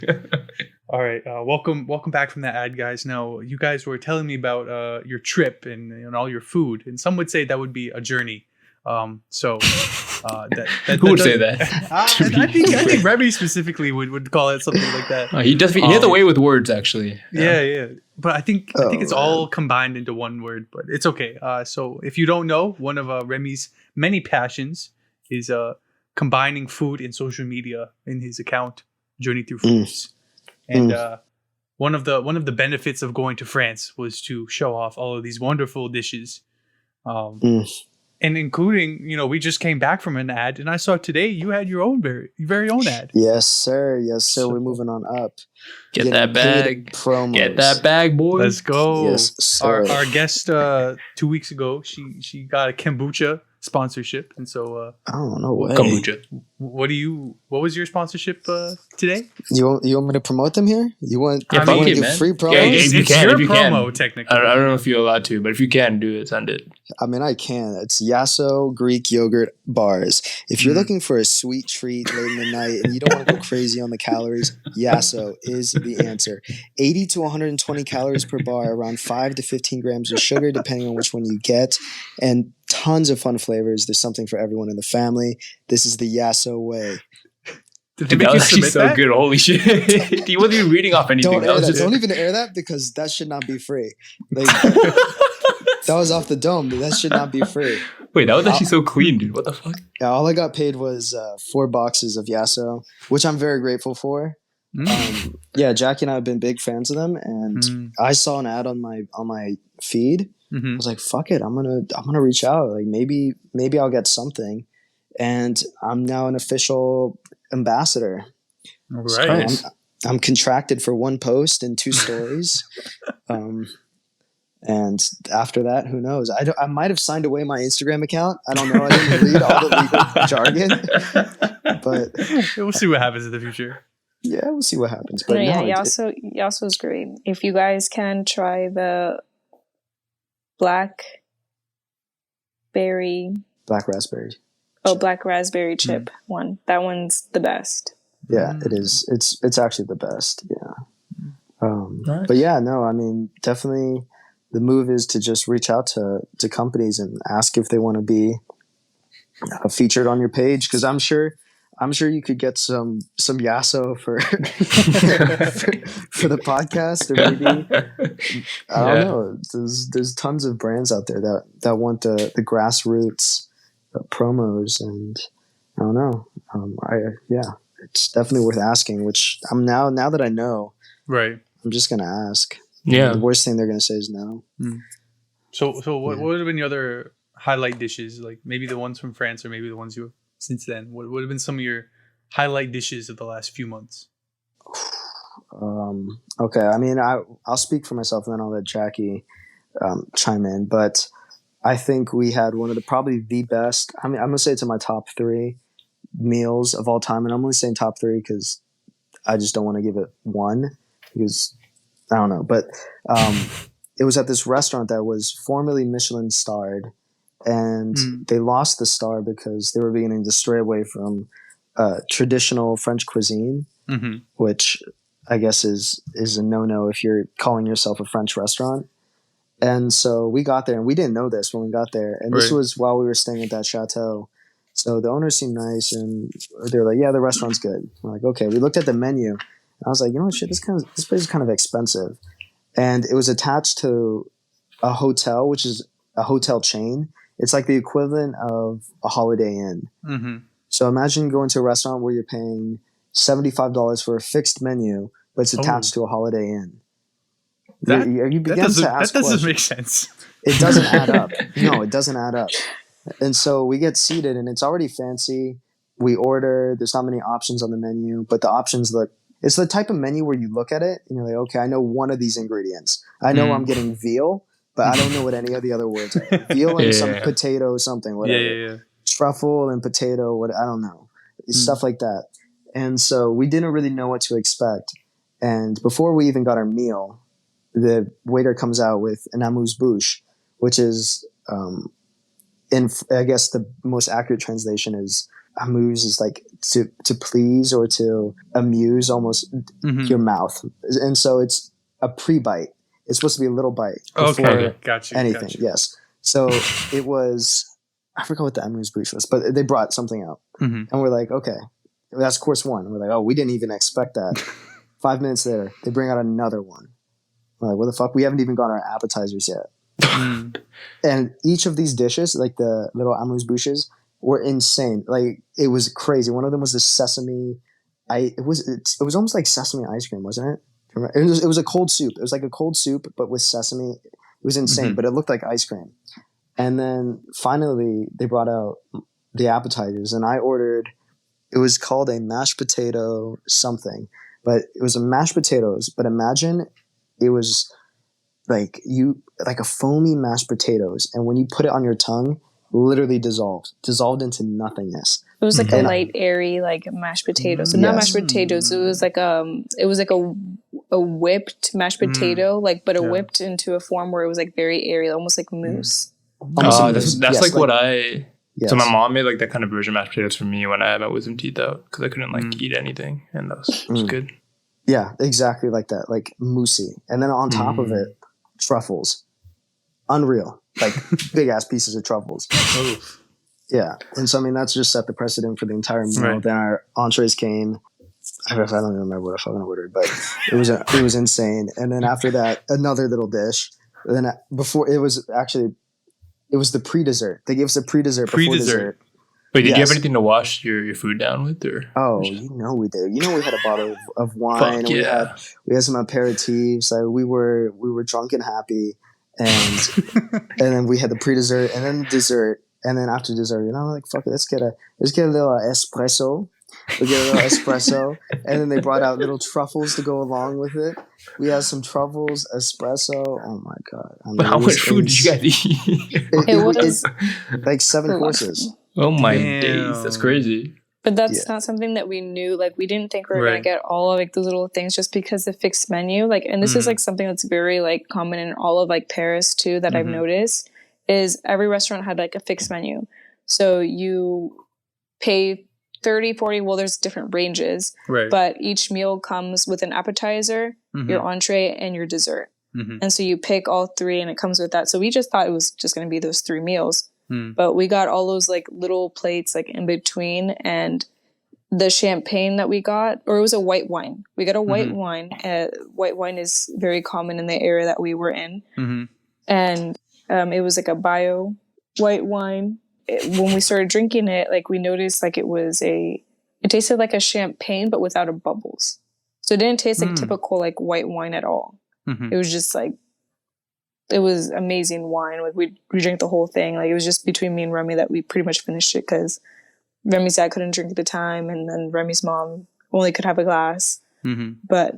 All right, welcome back from that ad, guys. Now, you guys were telling me about your trip and all your food, and some would say that would be a journey. Who would say that? I think Remy specifically would call it something like that. He has a way with words, actually. Yeah. But I think it's all combined into one word. But it's okay. So if you don't know, one of Remy's many passions is combining food and social media in his account, Journey Through Foods. And one of the benefits of going to France was to show off all of these wonderful dishes. And including, we just came back from an ad, and I saw today you had your own very own ad. Yes, sir. We're moving on up. Get that bag. Promos. Get that bag, boy. Let's go. Yes, sir. Our guest 2 weeks ago, she got a kombucha sponsorship, and so oh, no way. Kombucha. What was your sponsorship today? You want me to promote them here? You want to do free promos? Yeah, if you can, your promo, technically. I don't know if you're allowed to, but if you can, do it. Send it. I mean, I can. It's Yasso Greek yogurt bars. If you're looking for a sweet treat late in the night and you don't want to go crazy on the calories, Yasso is the answer. 80 to 120 calories per bar, around 5 to 15 grams of sugar, depending on which one you get, and tons of fun flavors. There's something for everyone in the family. This is the Yasso way. Dude, that was actually so good. Holy shit. He wasn't even reading off anything. Don't even air that, because that should not be free. That was off the dome. That should not be free. Wait, that was actually so clean, dude. What the fuck? Yeah, all I got paid was 4 boxes of Yasso, which I'm very grateful for. Jackie and I have been big fans of them, and I saw an ad on my feed. I was like, "Fuck it, I'm gonna reach out. Like maybe I'll get something," and I'm now an official ambassador. Right. So I'm contracted for 1 post and 2 stories. And after that, who knows? I might have signed away my Instagram account. I don't know. I didn't read all the legal jargon, but we'll see what happens in the future. Yeah, we'll see what happens. But Yasso is great. If you guys can try the black blackberry. Black raspberry. Oh, black raspberry chip one. That one's the best. Yeah, it is. It's actually the best. Yeah. Nice. But yeah, no, I mean, definitely the move is to just reach out to companies and ask if they want to be featured on your page, because I'm sure you could get some yasso for for the podcast, or maybe I don't know. There's tons of brands out there that want the grassroots promos, and I don't know. It's definitely worth asking. Which I'm now that I know, right. I'm just gonna ask. Yeah. The worst thing they're gonna say is no. So what would have been the other highlight dishes? Like maybe the ones from France, or maybe the ones you since then. What would have been some of your highlight dishes of the last few months? Okay, I mean, I'll speak for myself, and then I'll let Jackie chime in. But I think we had one of probably the best. I mean, I'm gonna say it's in my top 3 meals of all time, and I'm only saying top 3 because I just don't want to give it 1, because I don't know. But it was at this restaurant that was formerly Michelin starred, and they lost the star because they were beginning to stray away from traditional French cuisine, which I guess is a no-no if you're calling yourself a French restaurant. And so we got there, and we didn't know this when we got there. And this was while we were staying at that Château. So the owners seemed nice, and they were like, yeah, the restaurant's good. We're like, okay. We looked at the menu, and I was like, you know what, shit, this place is kind of expensive. And it was attached to a hotel, which is a hotel chain. It's like the equivalent of a Holiday Inn. So imagine going to a restaurant where you're paying $75 for a fixed menu, but it's attached to a Holiday Inn. That doesn't make sense. It doesn't add up. No, it doesn't add up. And so we get seated, and it's already fancy. We order. There's not many options on the menu, but the options look. It's the type of menu where you look at it and you're like, okay, I know one of these ingredients. I know I'm getting veal, but I don't know what any of the other words are. Veal and some potato, something, whatever. Yeah. Truffle and potato, what I don't know. Stuff like that. And so we didn't really know what to expect. And before we even got our meal, the waiter comes out with an amuse-bouche, which is, I guess the most accurate translation is amuse is like to please or to amuse almost your mouth. And so it's a pre-bite. It's supposed to be a little bite before anything. Yes. So it was, I forgot what the amuse-bouche was, but they brought something out. And we're like, okay, that's course 1. And we're like, oh, we didn't even expect that. 5 minutes later, they bring out another one. We're like, what the fuck? We haven't even got our appetizers yet. And each of these dishes, like the little amuse-bouches, were insane. Like, it was crazy. One of them was the sesame. It was almost like sesame ice cream, wasn't it? It was a cold soup. It was like a cold soup, but with sesame. It was insane, but it looked like ice cream. And then finally, they brought out the appetizers, and I ordered. It was called a mashed potato something, but it was a mashed potatoes. But imagine it was like a foamy mashed potatoes, and when you put it on your tongue, literally dissolved into nothingness. It was like a light, airy, like mashed potatoes. So not mashed potatoes. It was like a whipped mashed potato, but whipped into a form where it was like very airy, almost like mousse. That's like what I. Yes. So my mom made like that kind of version of mashed potatoes for me when I had my wisdom teeth out because I couldn't eat anything, and that was good. Yeah, exactly like that, like moussey, and then on top of it, truffles, unreal, like big ass pieces of truffles. Yeah, and so I mean that's just set the precedent for the entire meal. Right. Then our entrees came. I don't even remember what I fucking ordered, but it was insane. And then after that, another little dish. And then before it was the pre-dessert. They gave us a pre-dessert before dessert. Wait, did you have anything to wash your food down with? Or? Oh, we did. We had a bottle of wine. And we had some aperitifs. Like we were drunk and happy, and and then we had the pre-dessert and then the dessert, and then after dessert, like fuck it, let's get a little espresso. We get a little espresso, and then they brought out little truffles to go along with it. We had some truffles, espresso. Oh my god! I mean, how much food did you guys eat? It was like 7 courses. Oh my days, that's crazy. But that's not something that we knew. Like, we didn't think we were gonna get all of those little things just because the fixed menu. And this is something that's very common in all of Paris too that I've noticed is every restaurant had like a fixed menu. So you pay 30, 40, well, there's different ranges, Right. but each meal comes with an appetizer, your entree, and your dessert. And so you pick all three and it comes with that. So we just thought it was just going to be those 3 meals, but we got all those like little plates like in between, and the champagne that we got, or it was a white wine. We got a white wine. White wine is very common in the area that we were in. And it was like a bio white wine. When we started drinking it, like we noticed like it tasted like a champagne, but without the bubbles. So it didn't taste like typical like white wine at all. It was just like, it was amazing wine. Like we drank the whole thing. Like it was just between me and Remy that we pretty much finished it, because Remy's dad couldn't drink at the time, and then Remy's mom only could have a glass. But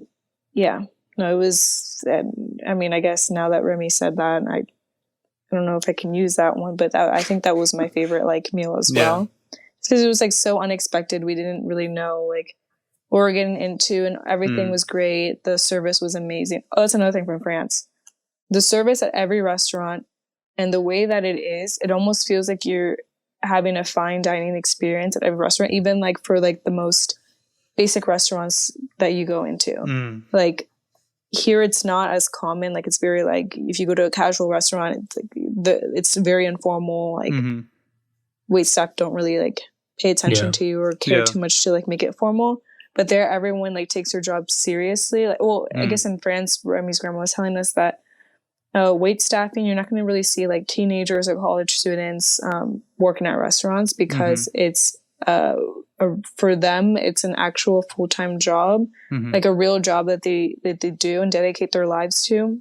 yeah, no, it was. I mean, I guess now that Remy said that, I don't know if I can use that one, but I think that was my favorite like meal as well, because it was like so unexpected. We didn't really know like what we're getting into, and everything was great. The service was amazing. Oh, that's another thing from France. The service at every restaurant and the way that it is, it almost feels like you're having a fine dining experience at every restaurant, even like for like the most basic restaurants that you go into. Like here, it's not as common. Like it's very like, if you go to a casual restaurant, it's like it's very informal. Like wait staff don't really like pay attention to you or care too much to like make it formal. But there, everyone like takes their job seriously. Like, well, I guess in France, Remy's grandma was telling us that wait staffing, you're not going to really see like teenagers or college students working at restaurants, because it's for them, it's an actual full-time job, like a real job that they do and dedicate their lives to.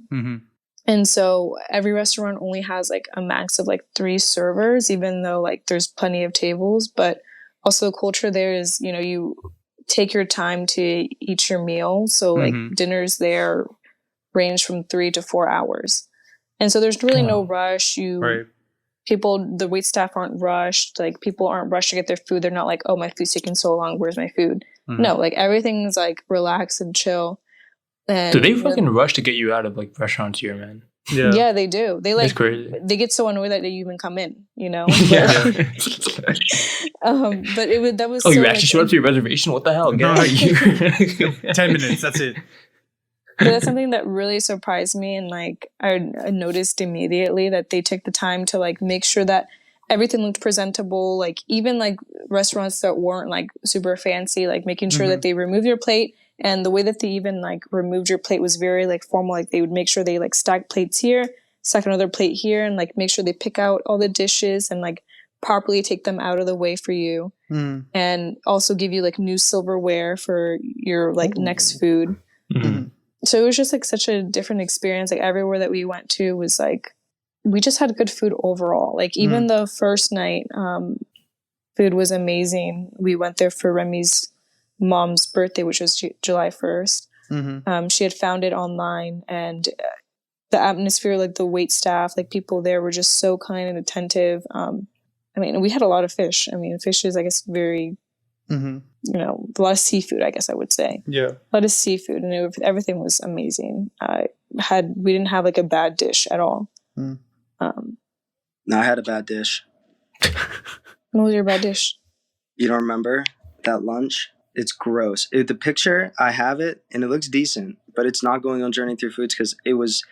And so every restaurant only has like a max of like 3 servers, even though like there's plenty of tables. But also the culture there is, you know, you take your time to eat your meal. So like dinners there range from 3 to 4 hours. And so there's really no rush. People, the wait staff aren't rushed. Like people aren't rushed to get their food. They're not like, oh, my food's taking so long, where's my food? No, like everything's like relaxed and chill. And do they fucking rush to get you out of like restaurants here, man? Yeah, they do. They like, they get so annoyed that they even come in, you know? But that was oh, so you actually showed up to your reservation? What the hell? Get out of here. 10 minutes, that's it. But that's something that really surprised me, and like I noticed immediately that they took the time to like make sure that everything looked presentable. Like even like restaurants that weren't like super fancy, like making sure that they removed your plate, and the way that they even like removed your plate was very like formal. Like they would make sure they like stack plates here, stack another plate here, and like make sure they pick out all the dishes and like properly take them out of the way for you, and also give you like new silverware for your like next food. So it was just like such a different experience. Like everywhere that we went to was like, we just had good food overall. Like even the first night, food was amazing. We went there for Remy's mom's birthday, which was July 1st. She had found it online, and the atmosphere, like the wait staff, like people there were just so kind and attentive. I mean, we had a lot of fish. I mean, fish is, I guess, very, you know, a lot of seafood, I guess I would say. Yeah. A lot of seafood, and everything was amazing. We didn't have like a bad dish at all. No, I had a bad dish. What was your bad dish? You don't remember that lunch? It's gross. The picture, I have it, and it looks decent, but it's not going on Journey Through Foods, because it was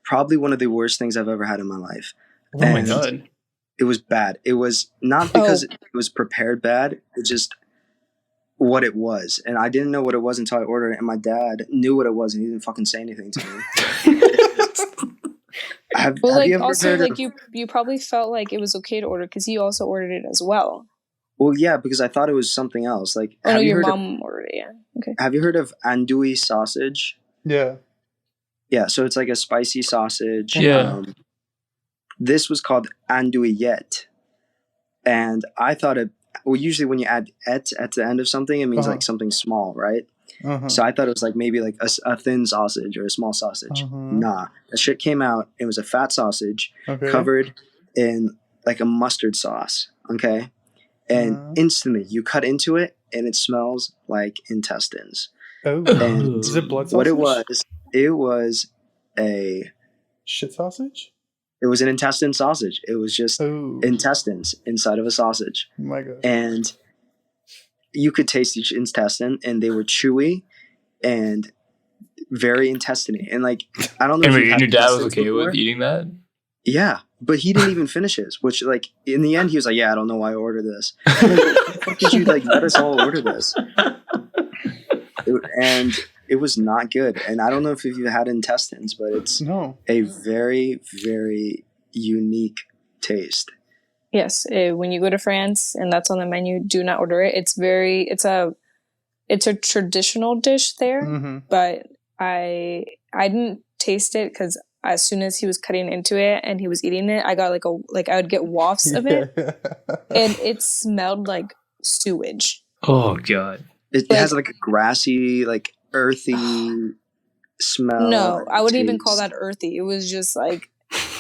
probably one of the worst things I've ever had in my life. Oh my God. It was bad. It was not because it was prepared bad. It's just what it was. And I didn't know what it was until I ordered it, and my dad knew what it was, and he didn't fucking say anything to me. Have you ever heard like you probably felt like it was okay to order because you also ordered it as well. Well, yeah, because I thought it was something else. Like, your mom ordered it. Yeah. Okay. Have you heard of andouille sausage? Yeah. Yeah, so it's like a spicy sausage. Yeah. This was called andouillette, and I thought usually when you add et at the end of something, it means like something small, right? So I thought it was like maybe like a thin sausage or a small sausage. Nah, that shit came out. It was a fat sausage covered in like a mustard sauce. Okay, and instantly you cut into it, and it smells like intestines. Oh, and is it blood sausage? What it was a shit sausage. It was an intestine sausage. It was just intestines inside of a sausage. Oh my god! And you could taste each intestine, and they were chewy and very intestinate. And like, I don't know. And if your dad was okay with eating that? Yeah, but he didn't even finish his. Which, like, in the end, he was like, "Yeah, I don't know why I ordered this. I'm like, what the fuck did you like let us all order this?" And it was not good. And I don't know if you've had intestines, but it's a very, very unique taste. Yes, when you go to France and that's on the menu, do not order it. It's a traditional dish there, but I didn't taste it because as soon as he was cutting into it and he was eating it, I got I would get wafts of it, and it smelled like sewage. Oh god! It has like a grassy, like earthy smell. No, I wouldn't even call that earthy. It was just like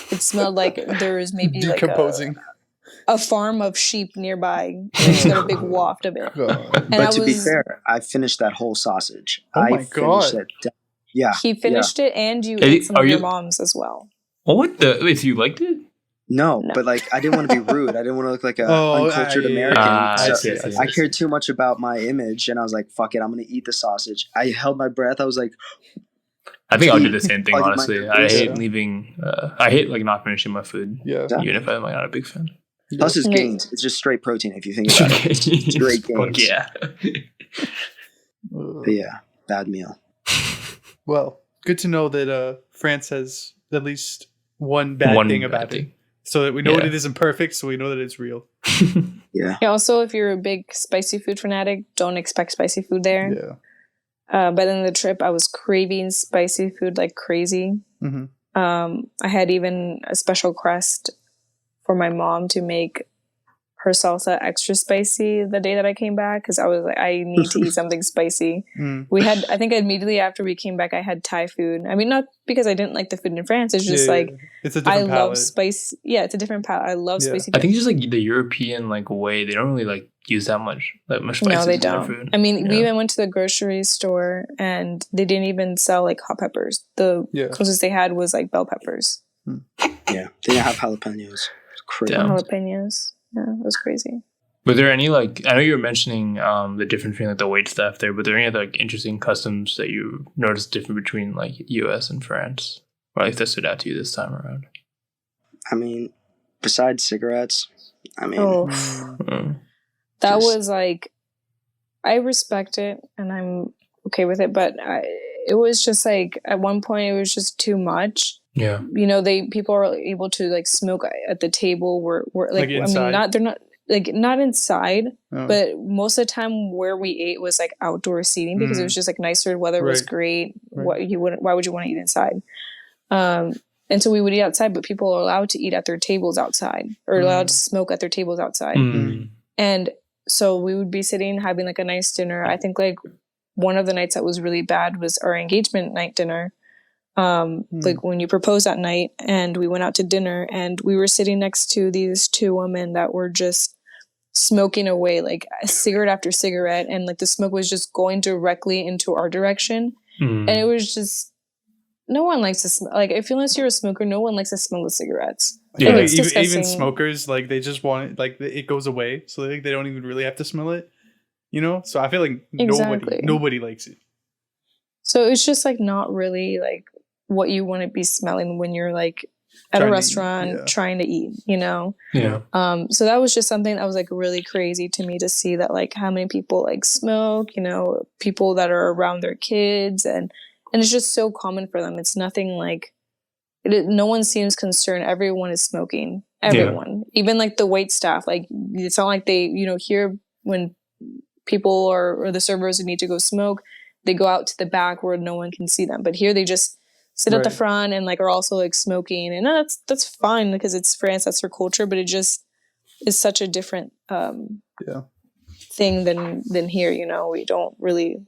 it smelled like there was maybe decomposing. Like a farm of sheep nearby. And I just got a big waft of it. But to be fair, I finished that whole sausage. Oh my god! Yeah, he finished it, and you ate some of your mom's as well. What the? If you liked it? No, but like I didn't want to be rude. I didn't want to look like an uncultured American. I cared too much about my image, and I was like, "Fuck it, I'm gonna eat the sausage." I held my breath. I was like, "I think I'll do the same thing." Honestly, I hate leaving. I hate like not finishing my food. Yeah, even if I'm like, not a big fan. Plus, it's gains. It's just straight protein if you think about it. Straight gains. Yeah. But yeah, bad meal. Well, good to know that France has at least one bad thing about it. So that we know it isn't perfect, so we know that it's real. Yeah. Also, if you're a big spicy food fanatic, don't expect spicy food there. Yeah. But in the trip, I was craving spicy food like crazy. I had even a special request for my mom to make her salsa extra spicy the day that I came back, because I was like, I need to eat something spicy. We had, I think immediately after we came back, I had Thai food. I mean, not because I didn't like the food in France. It's just it's a different palate. Love spice. Yeah, it's a different palate. I love spicy. I think just like the European like way, they don't really like use that much spices. No, they in don't. their food. I mean, we even went to the grocery store and they didn't even sell like hot peppers. The closest they had was like bell peppers. Yeah, they didn't have jalapenos. Crazy. Jalapenos. Yeah, it was crazy. Were there any like, I know you were mentioning the difference between like the wait staff there, but there any other like interesting customs that you noticed different between like US and France, or at least that stood out to you this time around? I mean, besides cigarettes, I mean, that was like, I respect it and I'm okay with it, but it was just like at one point it was just too much. Yeah, you know, people are able to like smoke at the table where like I mean, they're not like not inside, but most of the time where we ate was like outdoor seating because it was just like nicer, weather was great. Why would you want to eat inside? And so we would eat outside, but people are allowed to eat at their tables outside or allowed to smoke at their tables outside. And so we would be sitting having like a nice dinner. I think like one of the nights that was really bad was our engagement night dinner. Like when you proposed that night and we went out to dinner and we were sitting next to these two women that were just smoking away like cigarette after cigarette, and like the smoke was just going directly into our direction. And it was just, no one likes to smell, like if unless you're a smoker, no one likes to smell the cigarettes. Yeah, like, even smokers, like they just want it, like it goes away, so they don't even really have to smell it, you know. So I feel like nobody likes it. So it's just like not really like what you want to be smelling when you're like at a restaurant trying to eat, you know? Yeah. So that was just something that was like really crazy to me to see that like how many people like smoke, you know, people that are around their kids and it's just so common for them. It's nothing like, no one seems concerned. Everyone is smoking. Everyone. Even like the wait staff, like it's not like they, you know, here when people or the servers need to go smoke, they go out to the back where no one can see them. But here they just sit at the front and like are also like smoking, and that's fine because it's France, that's their culture, but it just is such a different thing than here, you know. We don't really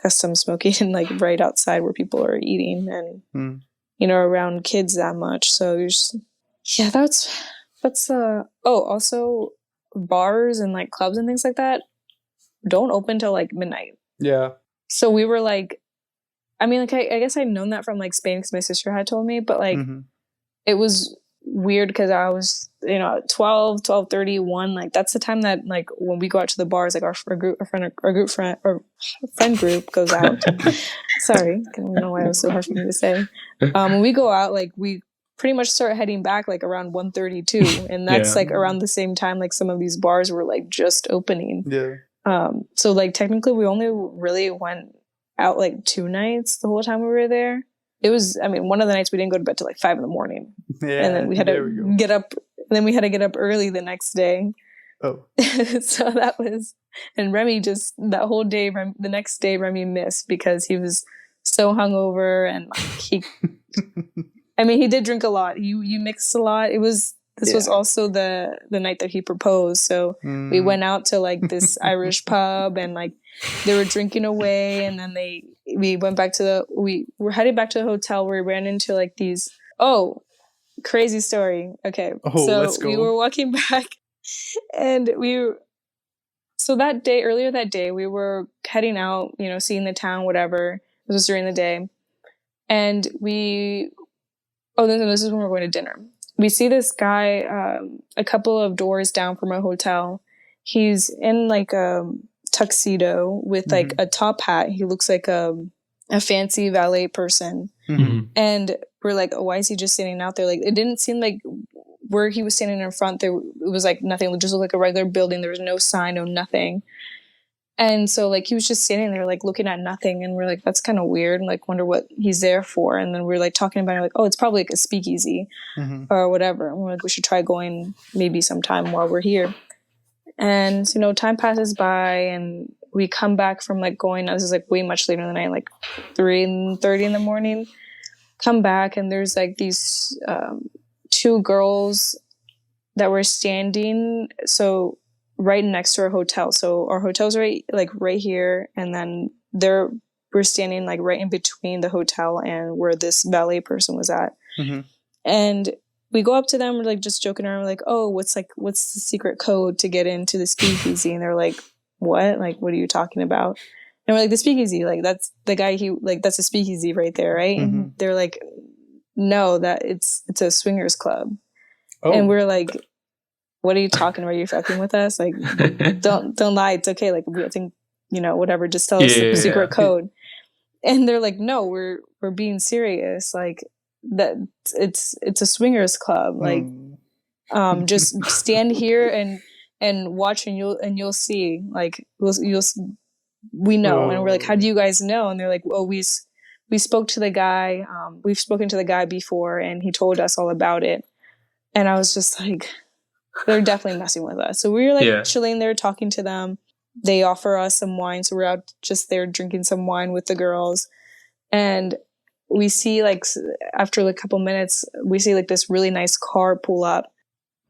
custom smoking like right outside where people are eating and you know, around kids that much. So you're just, that's also bars and like clubs and things like that don't open till like midnight. Yeah. So we were like, I mean, like, I guess I'd known that from like Spain because my sister had told me, but like it was weird because I was, 12:30, 1, like that's the time that like when we go out to the bars, like our friend group goes out. Sorry, I don't know why it was so hard for me to say. When we go out, like we pretty much start heading back like around 1:32, and that's like around the same time like some of these bars were like just opening. So like technically we only really went out like 2 nights the whole time we were there. It was, one of the nights we didn't go to bed till like 5 a.m. and then we had to get up. And then we had to get up early the next day. Oh, so that was, and Remy just that whole day. The next day, Remy missed because he was so hungover and like he. He did drink a lot. You mixed a lot. This was also the night that he proposed. So we went out to like this Irish pub and like they were drinking away, and then we went back we were headed back to the hotel where we ran into like these. Oh, crazy story. Okay. So let's go. We were walking back and earlier that day, we were heading out, seeing the town, whatever. This was during the day. And this is when we're going to dinner. We see this guy, a couple of doors down from our hotel. He's in like a tuxedo with like a top hat. He looks like a fancy valet person. And we're like, oh, why is he just standing out there? Like, it didn't seem like where he was standing in front there, it was like nothing. It just looked like a regular building. There was no sign, no nothing. And so like he was just standing there like looking at nothing, and we're like, that's kind of weird, and like wonder what he's there for. And then we're like talking about it, like, oh, it's probably like a speakeasy or whatever. And we're like, we should try going maybe sometime while we're here. And time passes by, and we come back from like going. This is like way much later in the night, like 3:30 in the morning. Come back, and there's like these 2 girls that were standing right next to our hotel. So our hotel's right here, and then we're standing like right in between the hotel and where this valet person was at. And we go up to them, we're like just joking around, we're like, oh, what's the secret code to get into the speakeasy? And they're like, what? Like, what are you talking about? And we're like, the speakeasy, like that's the guy that's a speakeasy right there, right? And they're like, no, that it's a swingers club. Oh. And we're like, what are you talking about? Are you fucking with us? Like, don't lie. It's okay. Like, I think, whatever, just tell us the secret code. And they're like, no, we're being serious. Like that it's a swingers club. Like, just stand here and watch, and you'll see, like, we know. And we're like, how do you guys know? And they're like, well, we spoke to the guy. We've spoken to the guy before, and he told us all about it. And I was just like, they're definitely messing with us. So we were like chilling there, talking to them. They offer us some wine. So we're out just there drinking some wine with the girls. And we see like, after like a couple minutes, we see like this really nice car pull up.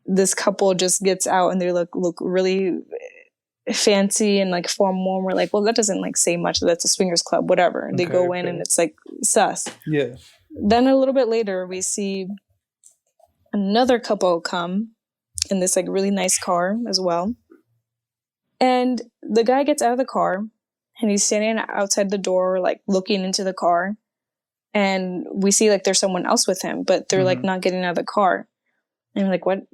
This couple just gets out, and they look really fancy and like formal. We're like, well, that doesn't like say much. That's a swingers club, whatever. And they go in, and it's like sus. Yeah. Then a little bit later, we see another couple come in this like really nice car as well. And the guy gets out of the car, and he's standing outside the door, like looking into the car. And we see like there's someone else with him, but they're like not getting out of the car. And I'm like, what?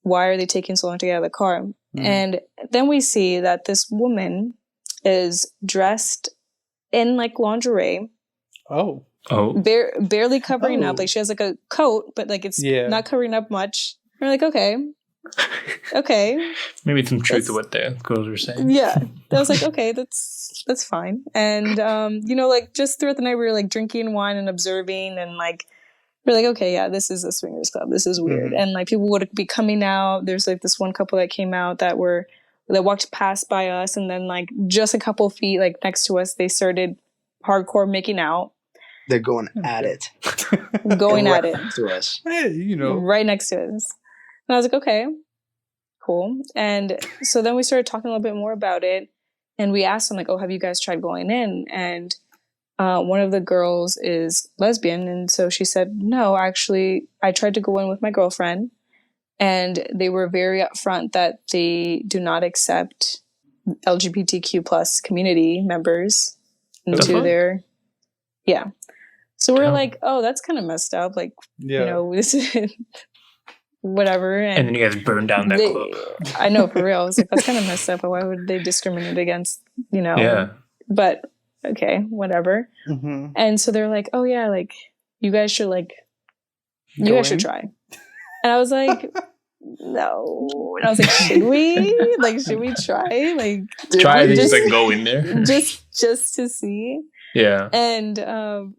Why are they taking so long to get out of the car? And then we see that this woman is dressed in like lingerie. Oh. Barely covering up. Like she has like a coat, but like it's not covering up much. We're like, okay. Maybe some truth to what the girls were saying. Yeah. I was like, okay, that's fine. And, like just throughout the night, we were like drinking wine and observing, and like, we're like, okay, yeah, this is a swingers club. This is weird. And like people would be coming out. There's like this one couple that came out that walked past by us, and then like just a couple feet like next to us, they started hardcore making out. They're going at it. Going at it. To us. Hey, right next to us. And I was like, okay, cool. And so then we started talking a little bit more about it, and we asked them like, oh, have you guys tried going in? And one of the girls is lesbian, and so she said, no, actually, I tried to go in with my girlfriend, and they were very upfront that they do not accept LGBTQ plus community members into their, So we're like, oh, that's kind of messed up. Like, Yeah. you know, this is whatever. And then you guys burned down that club. I know, for real. I was like, that's kind of messed up. Why would they discriminate against, you know? Yeah. But okay, whatever. Mm-hmm. And so they're like, oh yeah, like you guys should should try. And I was like, no. And I was like, should we? Like, should we try? Like, try to just like go in there. just to see. Yeah. And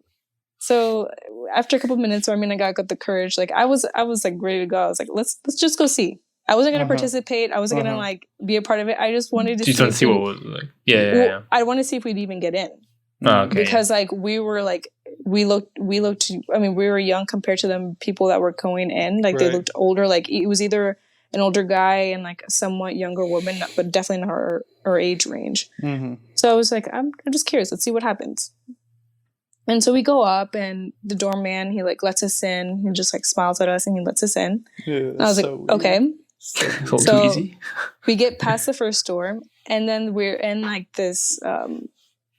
so after a couple of minutes, I got the courage. Like I was like ready to go. I was like, let's just go see. I wasn't gonna participate. I wasn't gonna like be a part of it. I just wanted to see what was like. Yeah. I want to see if we'd even get in. Oh, okay. Because like we were like we looked. I mean, we were young compared to the people that were going in. Like they looked older. Like it was either an older guy and like a somewhat younger woman, but definitely in her age range. Mm-hmm. So I was like, I'm just curious. Let's see what happens. And so we go up, and the doorman, he like lets us in. He just like smiles at us, and he lets us in. Yeah, and I was like, okay. So easy. We get past the first door, and then we're in like this.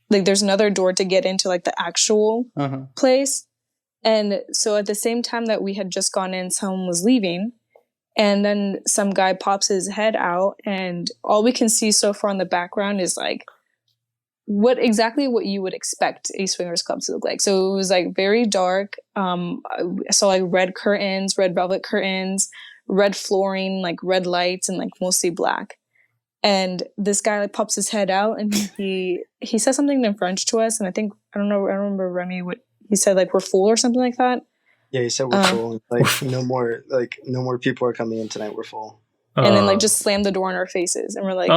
Like there's another door to get into like the actual place. And so at the same time that we had just gone in, someone was leaving. And then some guy pops his head out, and all we can see so far in the background is like what you would expect a swingers club to look like. So it was like very dark. I saw like red curtains, red velvet curtains, red flooring, like red lights, and like mostly black. And this guy like pops his head out, and he says something in French to us. And I don't remember Remy what he said, like we're full or something like that. Yeah, he said we're full. Like no more people are coming in tonight. We're full. And then like just slammed the door in our faces, and we're like,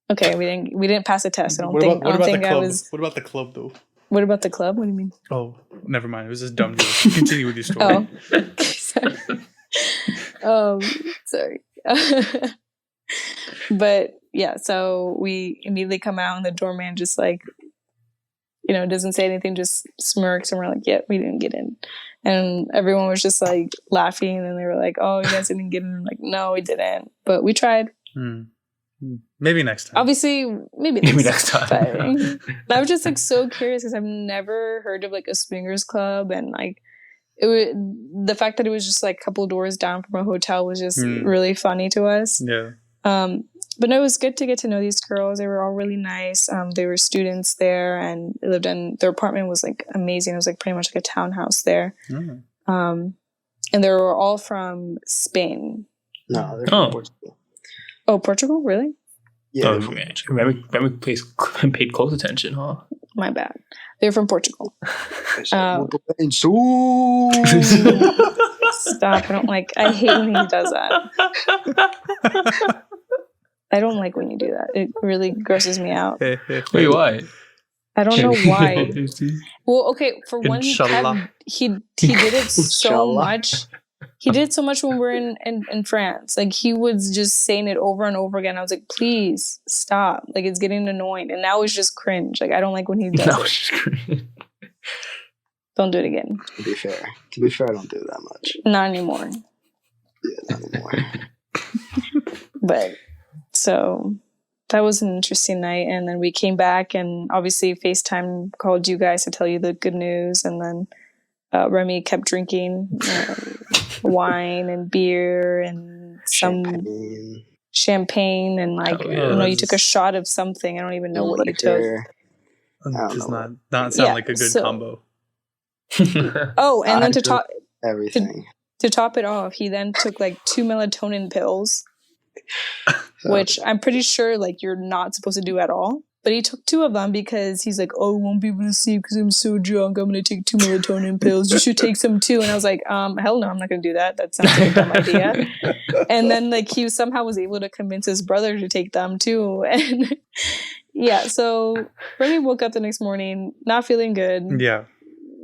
okay, we didn't pass the test. What about the club though? What about the club? What do you mean? Oh, never mind. It was just dumb joke. Continue with your story. Sorry. But yeah, so we immediately come out, and the doorman just like, you know, doesn't say anything, just smirks, and we're like, yeah, we didn't get in. And everyone was just like laughing, and they were like, oh, you guys didn't get in. I'm like, no, we didn't, but we tried. Maybe next time. Obviously, maybe next time. But I was just like so curious because I've never heard of like a swingers club, and like the fact that it was just like a couple of doors down from a hotel was just really funny to us. Yeah. But no, it was good to get to know these girls. They were all really nice. They were students there, and they lived in their apartment was like amazing. It was like pretty much like a townhouse there. And they were all from Spain. No, they're from Portugal. Oh, Portugal? Really? Yeah. Remy paid close attention, huh? My bad. They're from Portugal. Stop. I hate when he does that. I don't like when you do that. It really grosses me out. Wait, why? I don't know why. Well, okay, for one, he did it so much. He did so much when we were in France. Like, he was just saying it over and over again. I was like, please, stop. Like, it's getting annoying. And now it's just cringe. Like, I don't like when he does it. Don't do it again. To be fair, I don't do that much. Not anymore. Yeah, not anymore. But, so, that was an interesting night. And then we came back and obviously FaceTime called you guys to tell you the good news. And then Remy kept drinking wine and beer and champagne and like, you took a shot of something. I don't even know what you took. Does not sound like a good combo. Oh, and then to top everything. To top it off, he then took like 2 melatonin pills, which I'm pretty sure like you're not supposed to do at all. But he took 2 of them because he's like, oh, I won't be able to sleep because I'm so drunk. I'm going to take 2 melatonin pills. You should take some too. And I was like, hell no, I'm not going to do that. That sounds like a dumb idea. And then like he somehow was able to convince his brother to take them too. And yeah, so Remy woke up the next morning not feeling good. Yeah.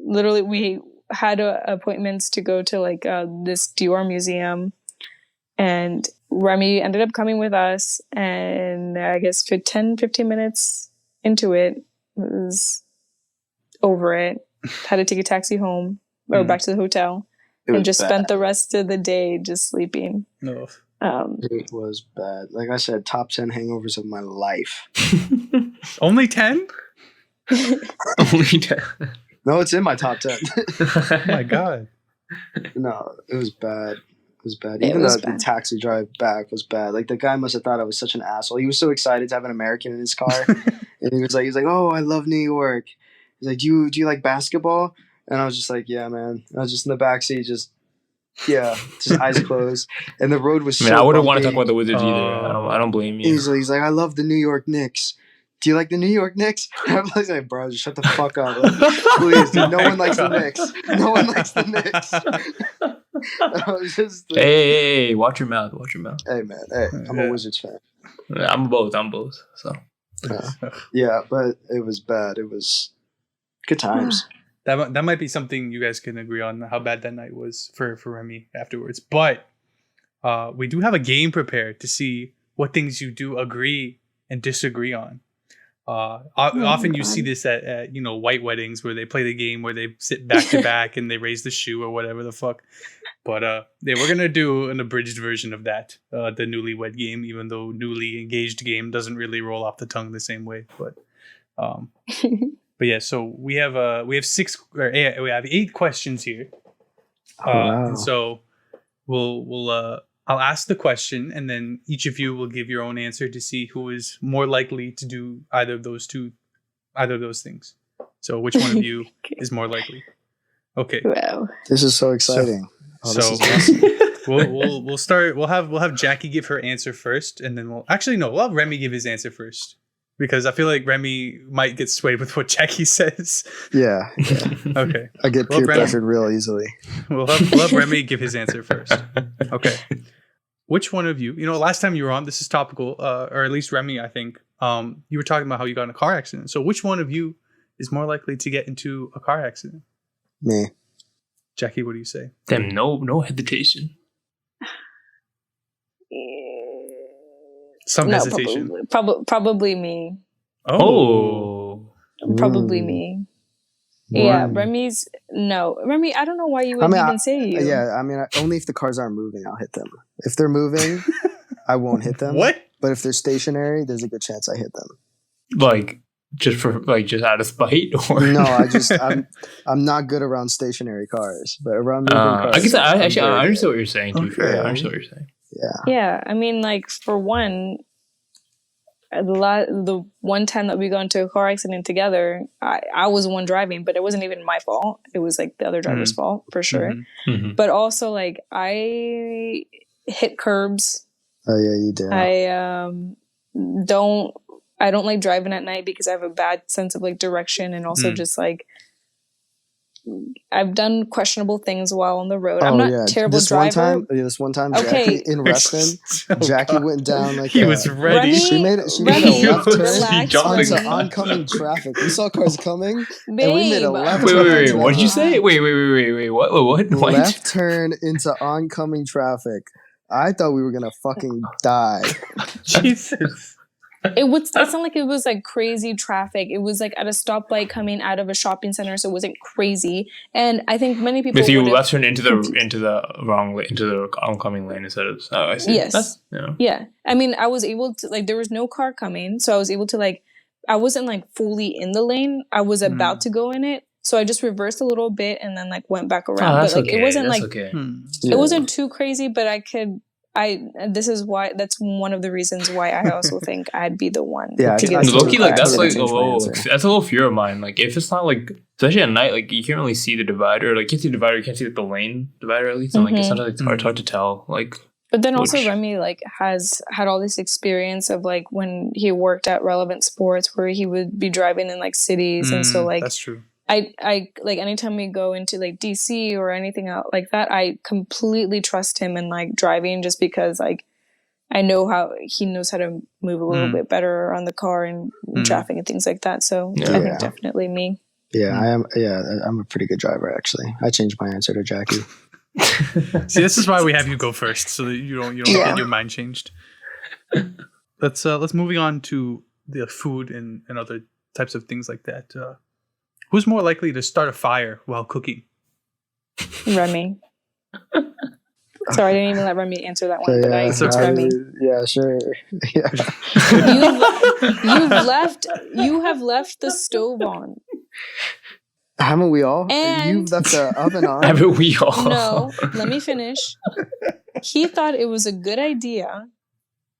Literally, we had appointments to go to like this Dior museum. And Remy ended up coming with us, and I guess for 10, 15 minutes into it, was over it. Had to take a taxi home, or back to the hotel, and just spent the rest of the day just sleeping. No. It was bad. Like I said, top 10 hangovers of my life. Only 10? Only 10. No, it's in my top 10. Oh my god. No, it was bad. It was bad. It Even was the bad. taxi drive back was bad. Like the guy must have thought I was such an asshole. He was so excited to have an American in his car, and he's like, "Oh, I love New York." He's like, "Do you like basketball?" And I was just like, "Yeah, man." I was just in the backseat, just eyes closed, and the road was. I mean, so I wouldn't want to bumpy. talk about the Wizards either. I don't blame you. He's like, "I love the New York Knicks." Do you like the New York Knicks? I was like, bro, just shut the fuck up. Like, please, dude, no one likes the Knicks. No one likes the Knicks. I was just like, Hey, watch your mouth. Watch your mouth. hey, man. Hey, I'm a Wizards fan. I'm both. So Yeah, but it was bad. It was good times. That might be something you guys can agree on, how bad that night was for Remy afterwards. But we do have a game prepared to see what things you do agree and disagree on. Often you see this at white weddings where they play the game where they sit back to back and they raise the shoe or whatever the fuck. But we're gonna do an abridged version of that, the newlywed game, even though newly engaged game doesn't really roll off the tongue the same way. But yeah, so we have 8 questions here, Wow. and so I'll ask the question, and then each of you will give your own answer to see who is more likely to do either of those things. So, which one of you is more likely? Okay. Wow. This is so exciting. So This is awesome. we'll start. We'll have Jackie give her answer first, and then we'll have Remy give his answer first, because I feel like Remy might get swayed with what Jackie says. Yeah. Okay. I get Well, peer Brandon- pressured real easily. We'll have Remy give his answer first. Okay. Which one of you, last time you were on, this is topical, or at least Remy, I think, you were talking about how you got in a car accident. So which one of you is more likely to get into a car accident? Me. Jackie, what do you say? damn, no hesitation. Some No, hesitation. probably me. Oh, Probably Mm. me. Yeah, Mm. Remy, I don't know why you would even say you. Yeah, I mean, only if the cars aren't moving, I'll hit them. If they're moving, I won't hit them. What? But if they're stationary, there's a good chance I hit them. like just out of spite, or No, I'm not good around stationary cars, but around moving cars. I guess I I'm understand very good. what you're saying. To be fair, I understand what you're saying. Yeah. Yeah, I mean, like, for one, the one time that we got into a car accident together, I was the one driving, but it wasn't even my fault. It was like the other driver's fault for sure. Mhm. But also, like, I hit curbs. Oh yeah, you do. I don't like driving at night because I have a bad sense of like direction, and also just like I've done questionable things while on the road. I'm not a terrible driver. This one time, Okay. Jackie in Reston, Jackie went down like He was ready. Remy, She made a Remy, left turn relax, onto Remy. oncoming traffic. We saw cars coming. Babe, we made a left Wait. What did you say? Wait. What? Left turn into oncoming traffic. I thought we were gonna fucking die. Jesus. It's not like it was like crazy traffic. It was like at a stoplight coming out of a shopping center, so it wasn't crazy. And I think many people. If you would've- left turn into the wrong lane, into the oncoming lane instead of. Oh, I see. Yes. Yeah. I mean, I was able to, like, there was no car coming, so I was able to, like, I wasn't like fully in the lane. I was about to go in it, so I just reversed a little bit and then like went back around. that's but like okay. it wasn't That's like okay. it wasn't too crazy, but this is why, that's one of the reasons why I also think I'd be the one Yeah, to I get into Low-key, a like car that's like accident. that's a little fear of mine. Like if it's not like, especially at night, like you can't really see the divider. Like you can't see the divider, you can't see like, the lane divider at least. And like it's sometimes it's hard to tell. Like, But then also which- Remy like has had all this experience of like when he worked at Relevant Sports where he would be driving in like cities, and so like That's true. I like anytime we go into like DC or anything else like that, I completely trust him in like driving, just because like I know how he knows how to move a little bit better around the car and traffic and things like that. So I think definitely me. Yeah, I am. Yeah, I'm a pretty good driver actually. I changed my answer to Jackie. See, this is why we have you go first, so that you don't get your mind changed. Let's moving on to the food and other types of things like that. Who's more likely to start a fire while cooking? Remy. Sorry, I didn't even let Remy answer that one, So, but it's okay. Remy. Yeah, sure. Yeah. You have left the stove on. Haven't we all? And- You've left the oven on. Haven't we all? No, let me finish. He thought it was a good idea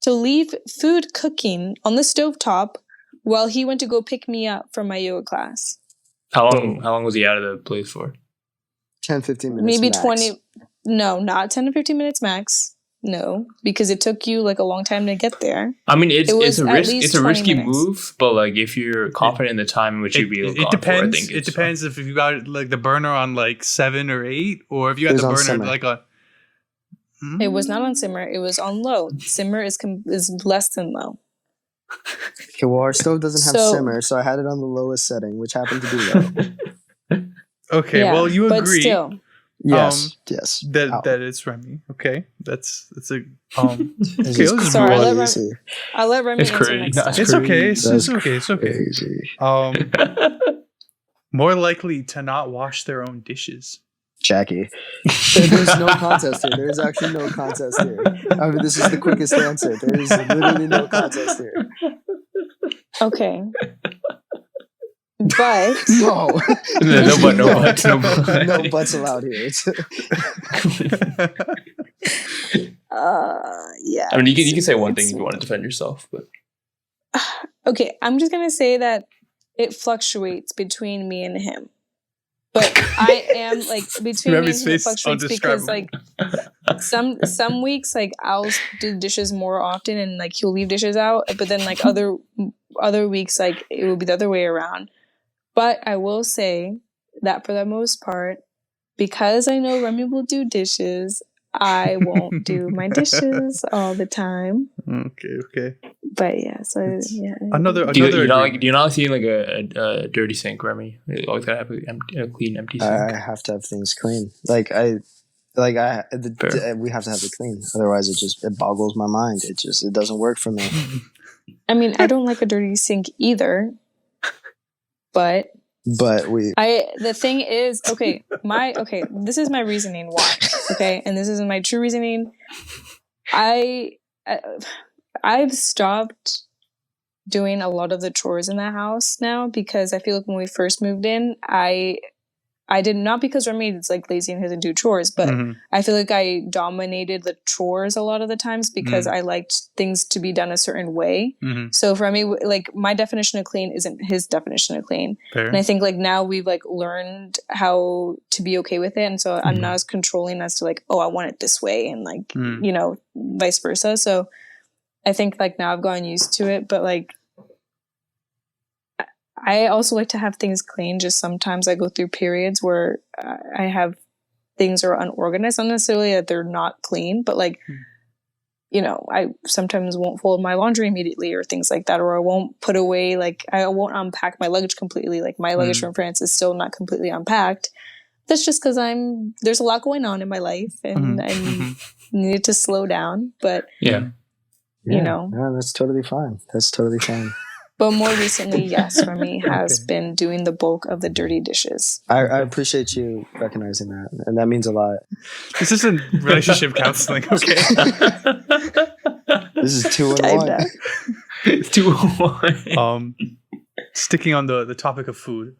to leave food cooking on the stovetop while he went to go pick me up from my yoga class. How long was he out of the place for? 10, 15 minutes Maybe max. 20. No, not 10 to 15 minutes max. No, because it took you like a long time to get there. I mean, it's was a at risk. least It's a 20 risky minutes. move, but like if you're confident in the time in which you'd be able to It go depends. For, I think It depends if you got like the burner on like 7 or 8, or if you got It was the on burner simmer. like a. It was not on simmer. It was on low. Simmer is less than low. Okay, well, our stove doesn't have So- simmer, so I had it on the lowest setting, which happened to be low. Okay, Yeah, well, you but agree still, Yes, yes. that Ow. that it's Remy. Okay, that's a This okay. is Let's just Sorry, move I'll on. let crazy. I'll let Remy It's answer crazy. next No, time. It's okay. It's That's okay. It's okay. Crazy. More likely to not wash their own dishes. Jackie. There's no contest here. There's actually no contest here. I mean, this is the quickest answer. There is literally no contest here. Okay. But No. No buts. No buts allowed here. yeah. I mean, you can say one thing It's- if you want to defend yourself, but Okay, I'm just gonna say that it fluctuates between me and him. But I am like between Remy's me and him, it face fluctuates because like undescribable. some weeks like I'll do dishes more often and like he'll leave dishes out, but then like other weeks like it will be the other way around. But I will say that for the most part, because I know Remy will do dishes, I won't do my dishes all the time. Okay. But yeah, so yeah. Another do you agreement. not see like a dirty sink, Remy? You always gotta have a clean, empty sink. I have to have things clean. we have to have it clean. Otherwise, it boggles my mind. It doesn't work for me. I mean, I don't like a dirty sink either. But But the thing is, this is my reasoning why. Okay, and this is my true reasoning. I've stopped doing a lot of the chores in the house now because I feel like when we first moved in, I did not because Remy is like lazy and doesn't do chores, but Mhm. I feel like I dominated the chores a lot of the times because I liked things to be done a certain way. Mhm. So for me, like my definition of clean isn't his definition of clean. Fair. And I think like now we've like learned how to be okay with it. And so I'm not as controlling as to like, oh, I want it this way and like, you know, vice versa. So I think like now I've gotten used to it, but like I also like to have things clean. Just sometimes I go through periods where I have things are unorganized, not necessarily that they're not clean, but like, you know, I sometimes won't fold my laundry immediately or things like that, or I won't put away, like I won't unpack my luggage completely. Like my luggage from France is still not completely unpacked. That's just because there's a lot going on in my life and I needed to slow down, but Yeah. you know, no, that's totally fine. but more recently, yes, Remy has been doing the bulk of the dirty dishes. I appreciate you recognizing that, and that means a lot. This isn't relationship counseling, okay? This is 2 in 1. Kinda. It's 2-1. Sticking on the topic of food,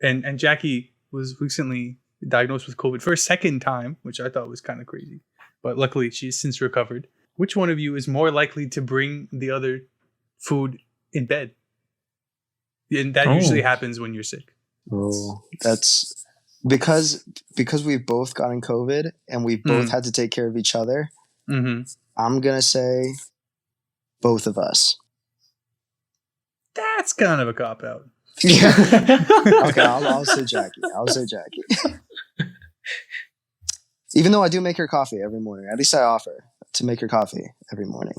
and Jackie was recently diagnosed with COVID for a second time, which I thought was kind of crazy, but luckily she's since recovered. Which one of you is more likely to bring the other food in bed? And that usually happens when you're sick. Oh, that's because we've both gotten COVID and we both had to take care of each other. Mm-hmm. I'm gonna say both of us. That's kind of a cop out. Okay, I'll say Jackie. Even though I do make her coffee every morning, at least I offer to make her coffee every morning.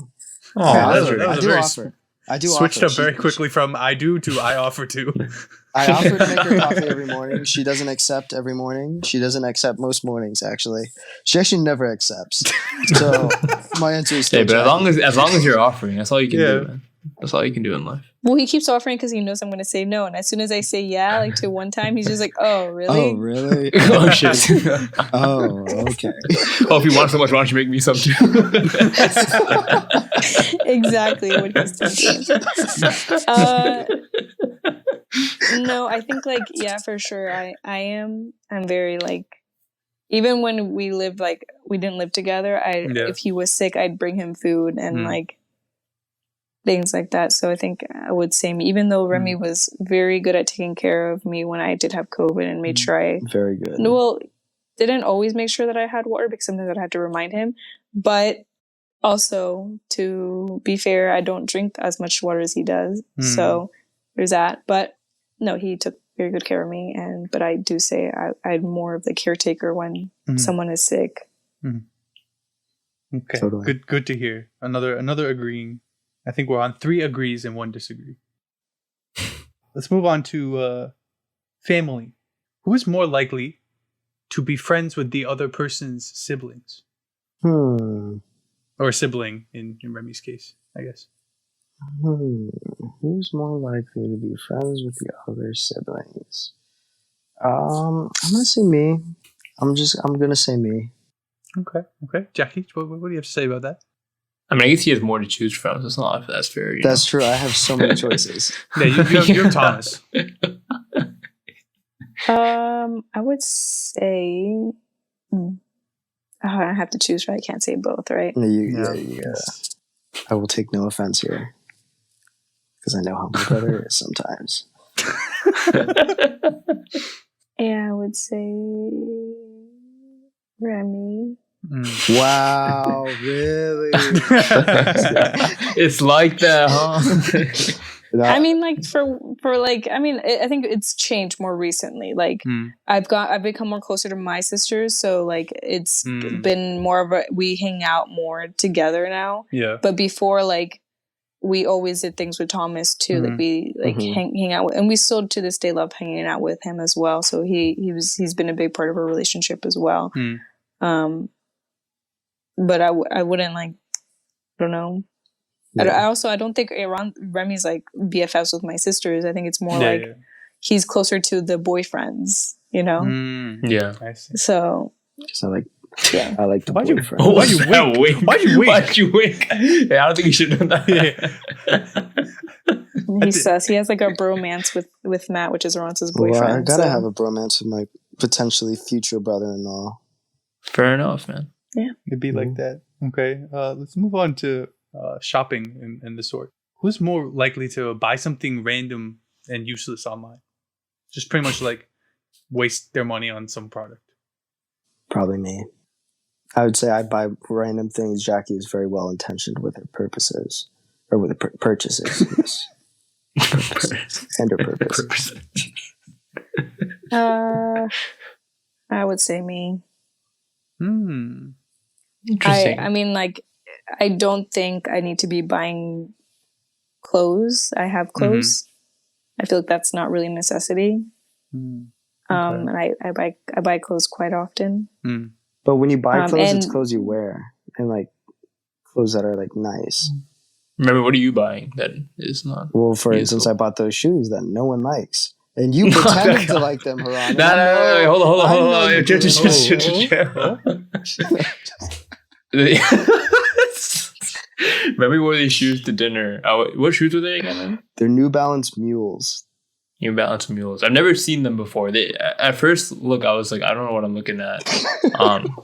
Oh, that was I a do very offer. I do switched offer. up very quickly from I do to I offer to. I offer to make her coffee every morning. She doesn't accept every morning. She doesn't accept most mornings. Actually, she actually never accepts. So my answer is still Yeah, but Jackie. as long as you're offering, that's all you can Yeah. do, man. That's all you can do in life. Well, he keeps offering because he knows I'm going to say no. And as soon as I say yeah, like to one time, he's just like, oh, really? Oh, really? Oh shit. Oh, okay. Oh, if you want so much, why don't you make me some too? Exactly what he's thinking. No, I think like yeah, for sure. I'm very like even when we lived like we didn't live together. If he was sick, I'd bring him food and like things like that. So I think I would say me, even though Remy was very good at taking care of me when I did have COVID and made sure I very good. Well, didn't always make sure that I had water because sometimes I had to remind him, but. Also, to be fair, I don't drink as much water as he does, so there's that. But no, he took very good care of me, but I do say I'm more of the caretaker when someone is sick. Okay, Totally. Good to hear. Another agreeing. I think we're on 3 agrees and 1 disagree. Let's move on to family. Who is more likely to be friends with the other person's siblings? Or sibling in Remy's case, I guess. Who's more likely to be friends with the other siblings? I'm gonna say me. I'm gonna say me. Okay. Jackie, what do you have to say about that? I mean, I guess he has more to choose from. So it's not if that's fair. That's true. I have so many choices. Yeah, you're Thomas. I would say. I have to choose, right? I can't say both, right? Yeah. I will take no offense here. Because I know how my brother is sometimes. Yeah, I would say Remy. Wow, really? It's like that, huh? I mean, like for like, I mean, I think it's changed more recently. Like, I've become more closer to my sisters, so like it's been more of we hang out more together now. Yeah. But before, like, we always did things with Thomas too. Like we hang out with, and we still to this day love hanging out with him as well. So he's been a big part of our relationship as well. But I wouldn't like, I don't know. Yeah. I don't think Remy's like BFFs with my sisters. I think it's more he's closer to the boyfriends, you know? Yeah. I see. So I like the boyfriend. Why'd you wink? Yeah, I don't think you should have done that. He says he has like a bromance with Matt, which is Ronce's boyfriend. Well, I gotta have a bromance with my potentially future brother-in-law. Fair enough, man. Yeah. It'd be like that. Okay. Let's move on to shopping and the sort. Who's more likely to buy something random and useless online? Just pretty much like waste their money on some product. Probably me. I would say I buy random things. Jackie is very well intentioned with her purposes. Or with her purchases. And her purpose. I would say me. Interesting. I mean, like, I don't think I need to be buying clothes. I have clothes. I feel like that's not really a necessity. And I buy clothes quite often. But when you buy clothes, it's clothes you wear, and like clothes that are like nice. Remember, what are you buying that is not? Well, for instance, I bought those shoes that no one likes, and you pretended to like them, Haran. No, hold on. Remember, we wore these shoes to dinner. What shoes were they again? They're New Balance Mules. New Balance Mules. I've never seen them before. At first look, I was like, I don't know what I'm looking at.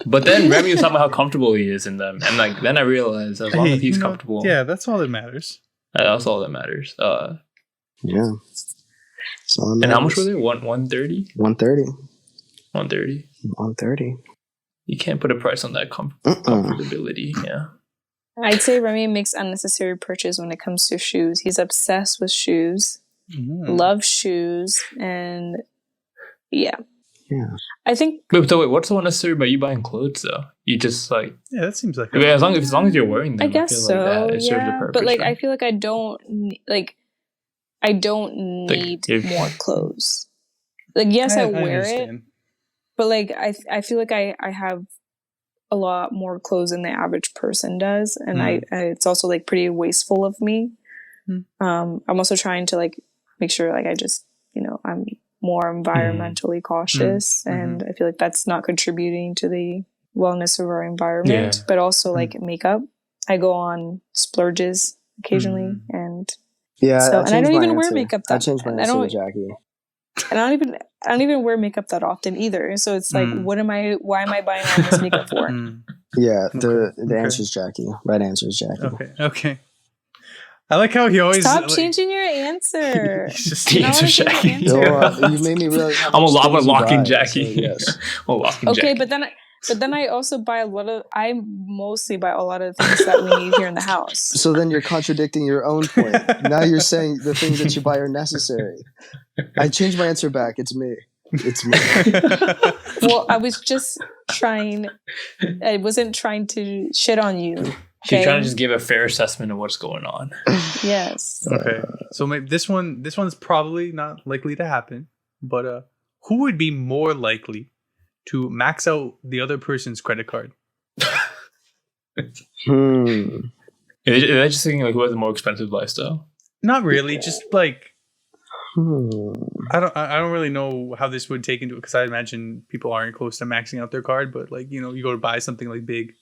But then Remy was talking about how comfortable he is in them, and like then I realized as long as he's comfortable, that's all that matters. That's all that matters. Yeah. And how much were they? 130. 130. 130. 130. You can't put a price on that comfortability. Yeah. I'd say Remy makes unnecessary purchase when it comes to shoes. He's obsessed with shoes. Loves shoes, and yeah. I think. Wait, what's so unnecessary about you buying clothes though? You just like that seems like as long as you're wearing them. I guess so. Like it serves a purpose, but like right? I feel like I don't need more clothes. Like yes, I wear it, but like I feel like I have a lot more clothes than the average person does, and I it's also like pretty wasteful of me. I'm also trying to like make sure like I just I'm more environmentally cautious, and I feel like that's not contributing to the wellness of our environment. But also like makeup, I go on splurges occasionally, and and I don't even wear makeup. I changed my answer to Jackie. And I don't even wear makeup that often either. So it's like, why am I buying all this makeup for? Yeah, the answer is Jackie. Right answer is Jackie. Okay. I like how he always stop changing your answer. He's just the answer, Jackie. You made me realize how I'm much locking buy, Jackie. So yes. I'm locking okay, Jackie. but then I also buy I mostly buy a lot of things that we need here in the house. So then you're contradicting your own point. Now you're saying the things that you buy are necessary. I changed my answer back. It's me. Well, I was just trying. I wasn't trying to shit on you. She's trying to just give a fair assessment of what's going on. Yes. Okay. So maybe this one's probably not likely to happen. But who would be more likely to max out the other person's credit card? Is that just thinking like who has a more expensive lifestyle? Not really. Just like I don't really know how this would take into it because I imagine people aren't close to maxing out their card, but like you go to buy something like big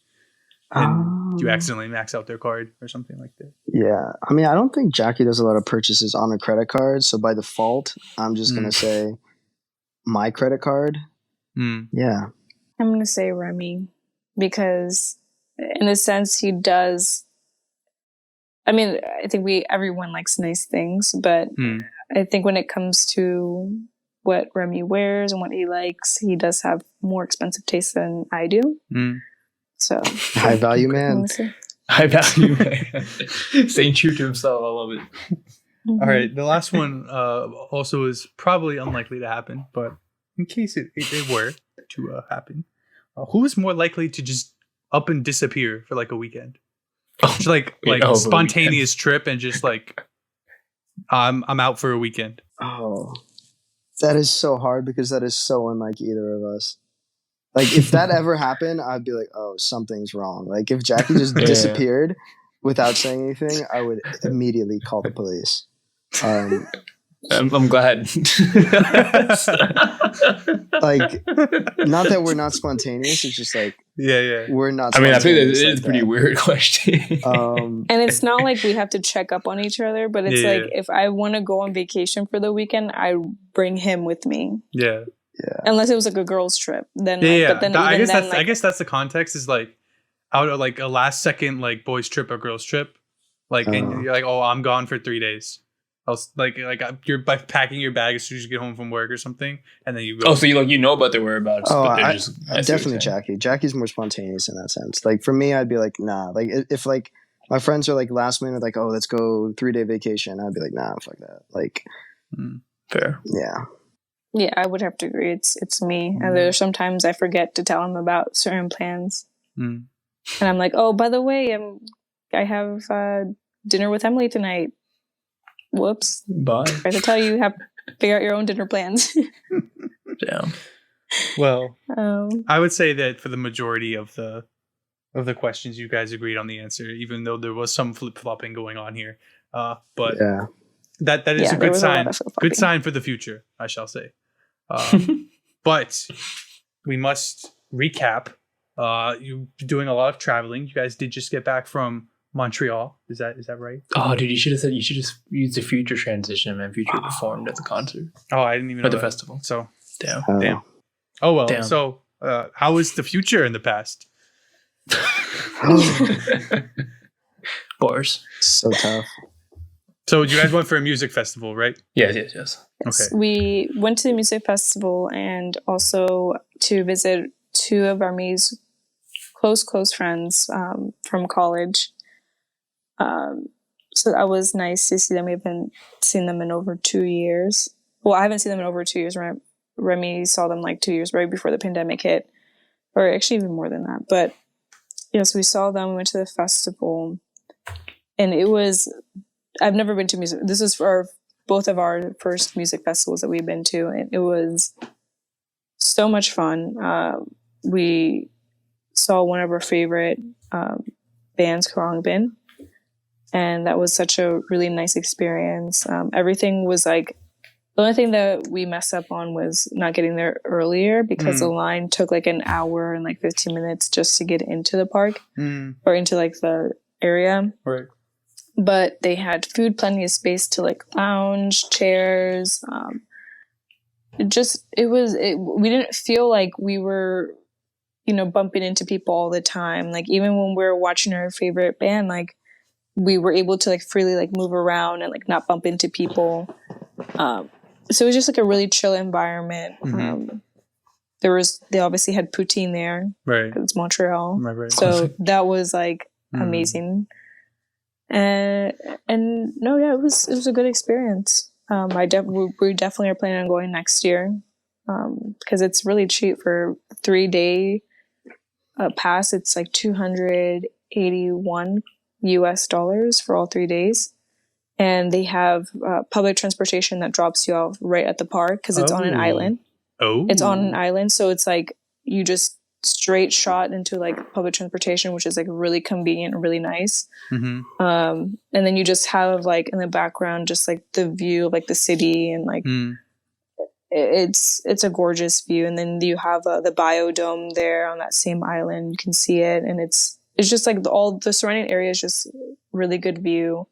and you accidentally max out their card or something like that. Yeah, I mean, I don't think Jackie does a lot of purchases on a credit card, so by default, I'm just gonna say my credit card. Yeah, I'm gonna say Remy because, in a sense, he does. I mean, I think everyone likes nice things, but I think when it comes to what Remy wears and what he likes, he does have more expensive taste than I do. So high value man. High value man. Staying true to himself. I love it. All right, the last one also is probably unlikely to happen, but in case it were to happen, who is more likely to just up and disappear for like a weekend? Just like spontaneous trip and just like I'm out for a weekend. Oh, that is so hard because that is so unlike either of us. Like if that ever happened, I'd be like, oh, something's wrong. Like if Jackie just disappeared without saying anything, I would immediately call the police. I'm glad. Like, not that we're not spontaneous. It's just like, we're not. I mean, I think it is a pretty weird question. And it's not like we have to check up on each other, but it's like if I want to go on vacation for the weekend, I bring him with me. Yeah. Unless it was like a girls' trip, then But then I guess that's the context is like out of like a last second like boys trip or girls trip, like and you're like, oh, I'm gone for 3 days. I was like you're packing your bag as soon as you get home from work or something, and then you go. Oh, so you know about their whereabouts? Oh, but definitely Jackie. Jackie's more spontaneous in that sense. Like for me, I'd be like, nah. Like if like my friends are like last minute, like, oh, let's go 3-day vacation. I'd be like, nah, fuck that. Like, fair. Yeah. Yeah, I would have to agree. It's me. And there's sometimes I forget to tell him about certain plans, and I'm like, oh, by the way, I have dinner with Emily tonight. Whoops. Bye. I have to tell you, have to figure out your own dinner plans. Damn. Well, I would say that for the majority of the questions, you guys agreed on the answer, even though there was some flip flopping going on here. But that is a good sign. Good sign for the future, I shall say. But we must recap. You're doing a lot of traveling. You guys did just get back from Montreal. Is that right? Oh, dude, you should have used the future transition, man. Future performed at the concert. Oh, I didn't even know at the that. festival. So damn. Oh well. Damn. So how was the future in the past? Bars. So tough. So you guys went for a music festival, right? Yes. Okay. We went to the music festival and also to visit two of Army's close friends from college. So that was nice to see them. We haven't seen them in over 2 years. Well, I haven't seen them in over 2 years. Remy saw them like 2 years right before the pandemic hit, or actually even more than that. But yes, we saw them. We went to the festival, and it was. I've never been to music. This is for both of our first music festivals that we've been to, and it was so much fun. We saw one of our favorite bands, Khruangbin, and that was such a really nice experience. Everything was like, the only thing that we messed up on was not getting there earlier because the line took like an hour and like 15 minutes just to get into the park or into like the area. Right. But they had food, plenty of space to like lounge, chairs. we didn't feel like we were, bumping into people all the time. Like even when we were watching our favorite band, like we were able to like freely like move around and like not bump into people. So it was just like a really chill environment. They obviously had poutine there, right? Because it's Montreal, Right. So that was like amazing. And no, yeah, it was a good experience. We definitely are planning on going next year, because it's really cheap for 3-day pass. It's like $281 US for all 3 days. And they have public transportation that drops you off right at the park because it's on an island. Oh, it's on an island, so it's like you just straight shot into like public transportation, which is like really convenient and really nice. And then you just have like in the background just like the view of like the city, and like it's a gorgeous view. And then you have the biodome there on that same island. You can see it, and it's just like all the surrounding area is just really good view.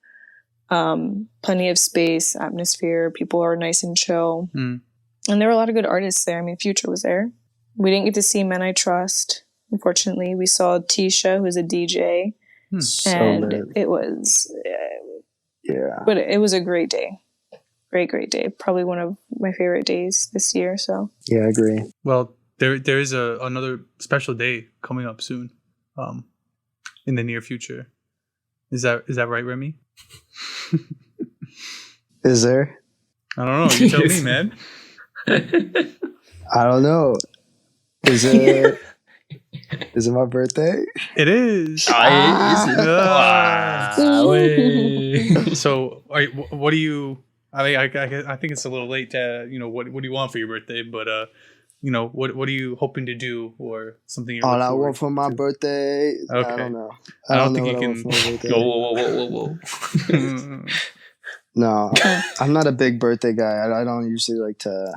Plenty of space, atmosphere. People are nice and chill. And there were a lot of good artists there. I mean, Future was there. We didn't get to see Men I Trust, unfortunately. We saw Tisha, who's a DJ. And it was... But it was a great day. Great day. Probably one of my favorite days this year, so... Yeah, I agree. Well, there is another special day coming up soon, in the near future. Is that right, Remy? Is there? I don't know. You tell me, man. I don't know. Is it my birthday? It is. So, what do you? I mean, I think it's a little late to, what do you want for your birthday? But what are you hoping to do, or something? All I want for my birthday. Okay. I don't know. I don't think you can. Whoa. No, I'm not a big birthday guy. I don't usually like to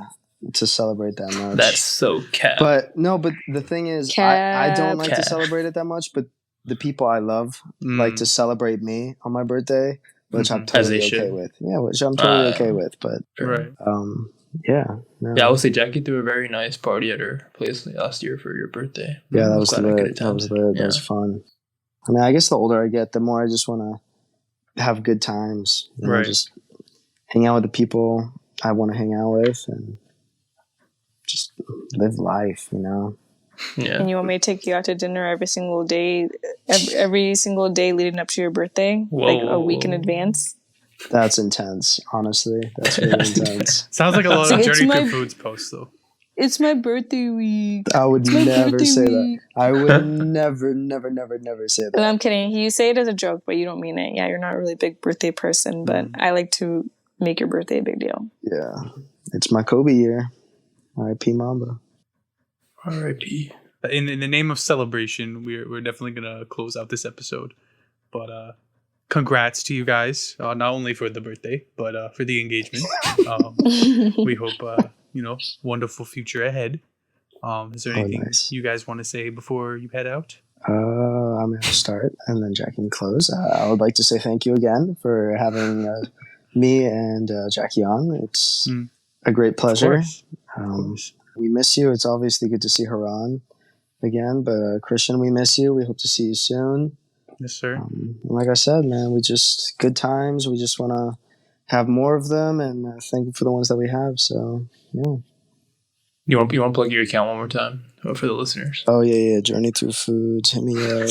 celebrate that much. That's so cap. But the thing is, I don't like to celebrate it that much, but the people I love like to celebrate me on my birthday, which I'm totally okay with. Yeah, which I'm totally okay with. But right. Yeah. No. Yeah, I would say Jackie threw a very nice party at her place last year for your birthday. Yeah, that was lit. That was fun. I mean, I guess the older I get, the more I just want to have good times. Right. Just hang out with the people I want to hang out with and just live life, Yeah. And you want me to take you out to dinner every single day leading up to your birthday? Whoa. Like a week in advance? That's intense, honestly. That's really intense. Sounds like a lot of Journey Through Foods posts, though. It's my birthday week. I would never say that. I would never say that. And I'm kidding. You say it as a joke, but you don't mean it. Yeah, you're not a really big birthday person, but I like to make your birthday a big deal. Yeah. It's my Kobe year. R.I.P. Mamba. R.I.P. In the name of celebration, we're definitely gonna close out this episode. But congrats to you guys, not only for the birthday, but for the engagement. We hope wonderful future ahead. Is there anything you guys want to say before you head out? I'm going to start and then Jackie can close. I would like to say thank you again for having me and Jackie on. It's a great pleasure. Of course. We miss you. It's obviously good to see her on again, but Christian, we miss you. We hope to see you soon. Yes, sir. Like I said, man, good times. We just want to have more of them, and thank you for the ones that we have. So, yeah. You want to plug your account one more time for the listeners? Oh yeah. Journey Through Foods. Hit me up.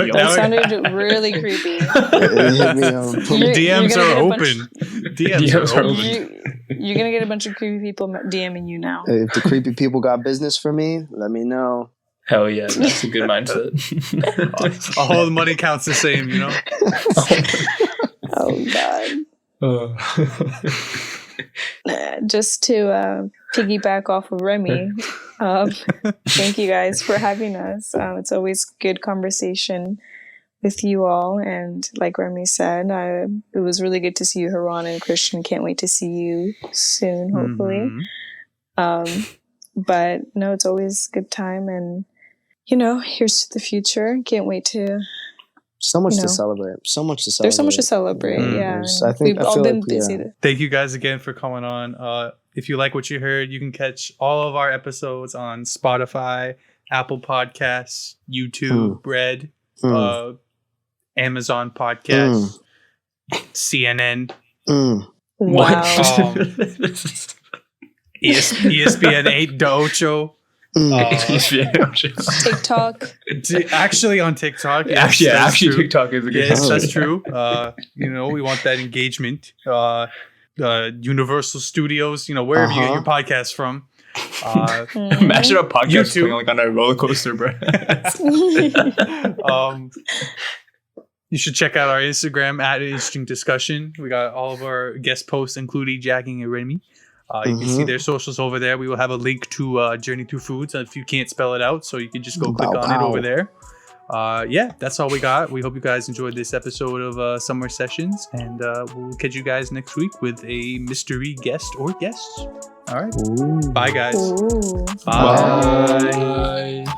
That sounded really creepy. Hit me up. DMs are open. DMs are open. You're gonna get a bunch of creepy people DMing you now. If the creepy people got business for me, let me know. Hell yeah, that's a good mindset. All the money counts the same, Oh God. Just to piggyback off of Remy, thank you guys for having us. It's always good conversation with you all, and like Remy said, it was really good to see you, Haran and Christian. Can't wait to see you soon, hopefully. But no, it's always a good time, and here's to the future. Can't wait to So much You know. to celebrate. So much to celebrate. There's so much to celebrate. Yeah, There's- and I think- we've I all feel been like, busy. yeah. Thank you guys again for coming on. If you like what you heard, you can catch all of our episodes on Spotify, Apple Podcasts, YouTube, Red, Amazon Podcasts, CNN, Wow. ESPN 8 de Ocho. TikTok. Actually on TikTok. Yes, actually, that's true. TikTok is a good. Yes, Oh, that's yeah. true. We want that engagement. Universal Studios, wherever you get your podcast from. Imagine a podcast YouTube. going like on a roller coaster, bro. You should check out our Instagram at Interesting Discussion. We got all of our guest posts, including Jacking and Remy. You can see their socials over there. We will have a link to Journey Through Foods if you can't spell it out, so you can just go click on it over there. That's all we got. We hope you guys enjoyed this episode of Summer Sessions, and we'll catch you guys next week with a mystery guest or guests. All right. Bye, guys. Ooh. Bye. Bye.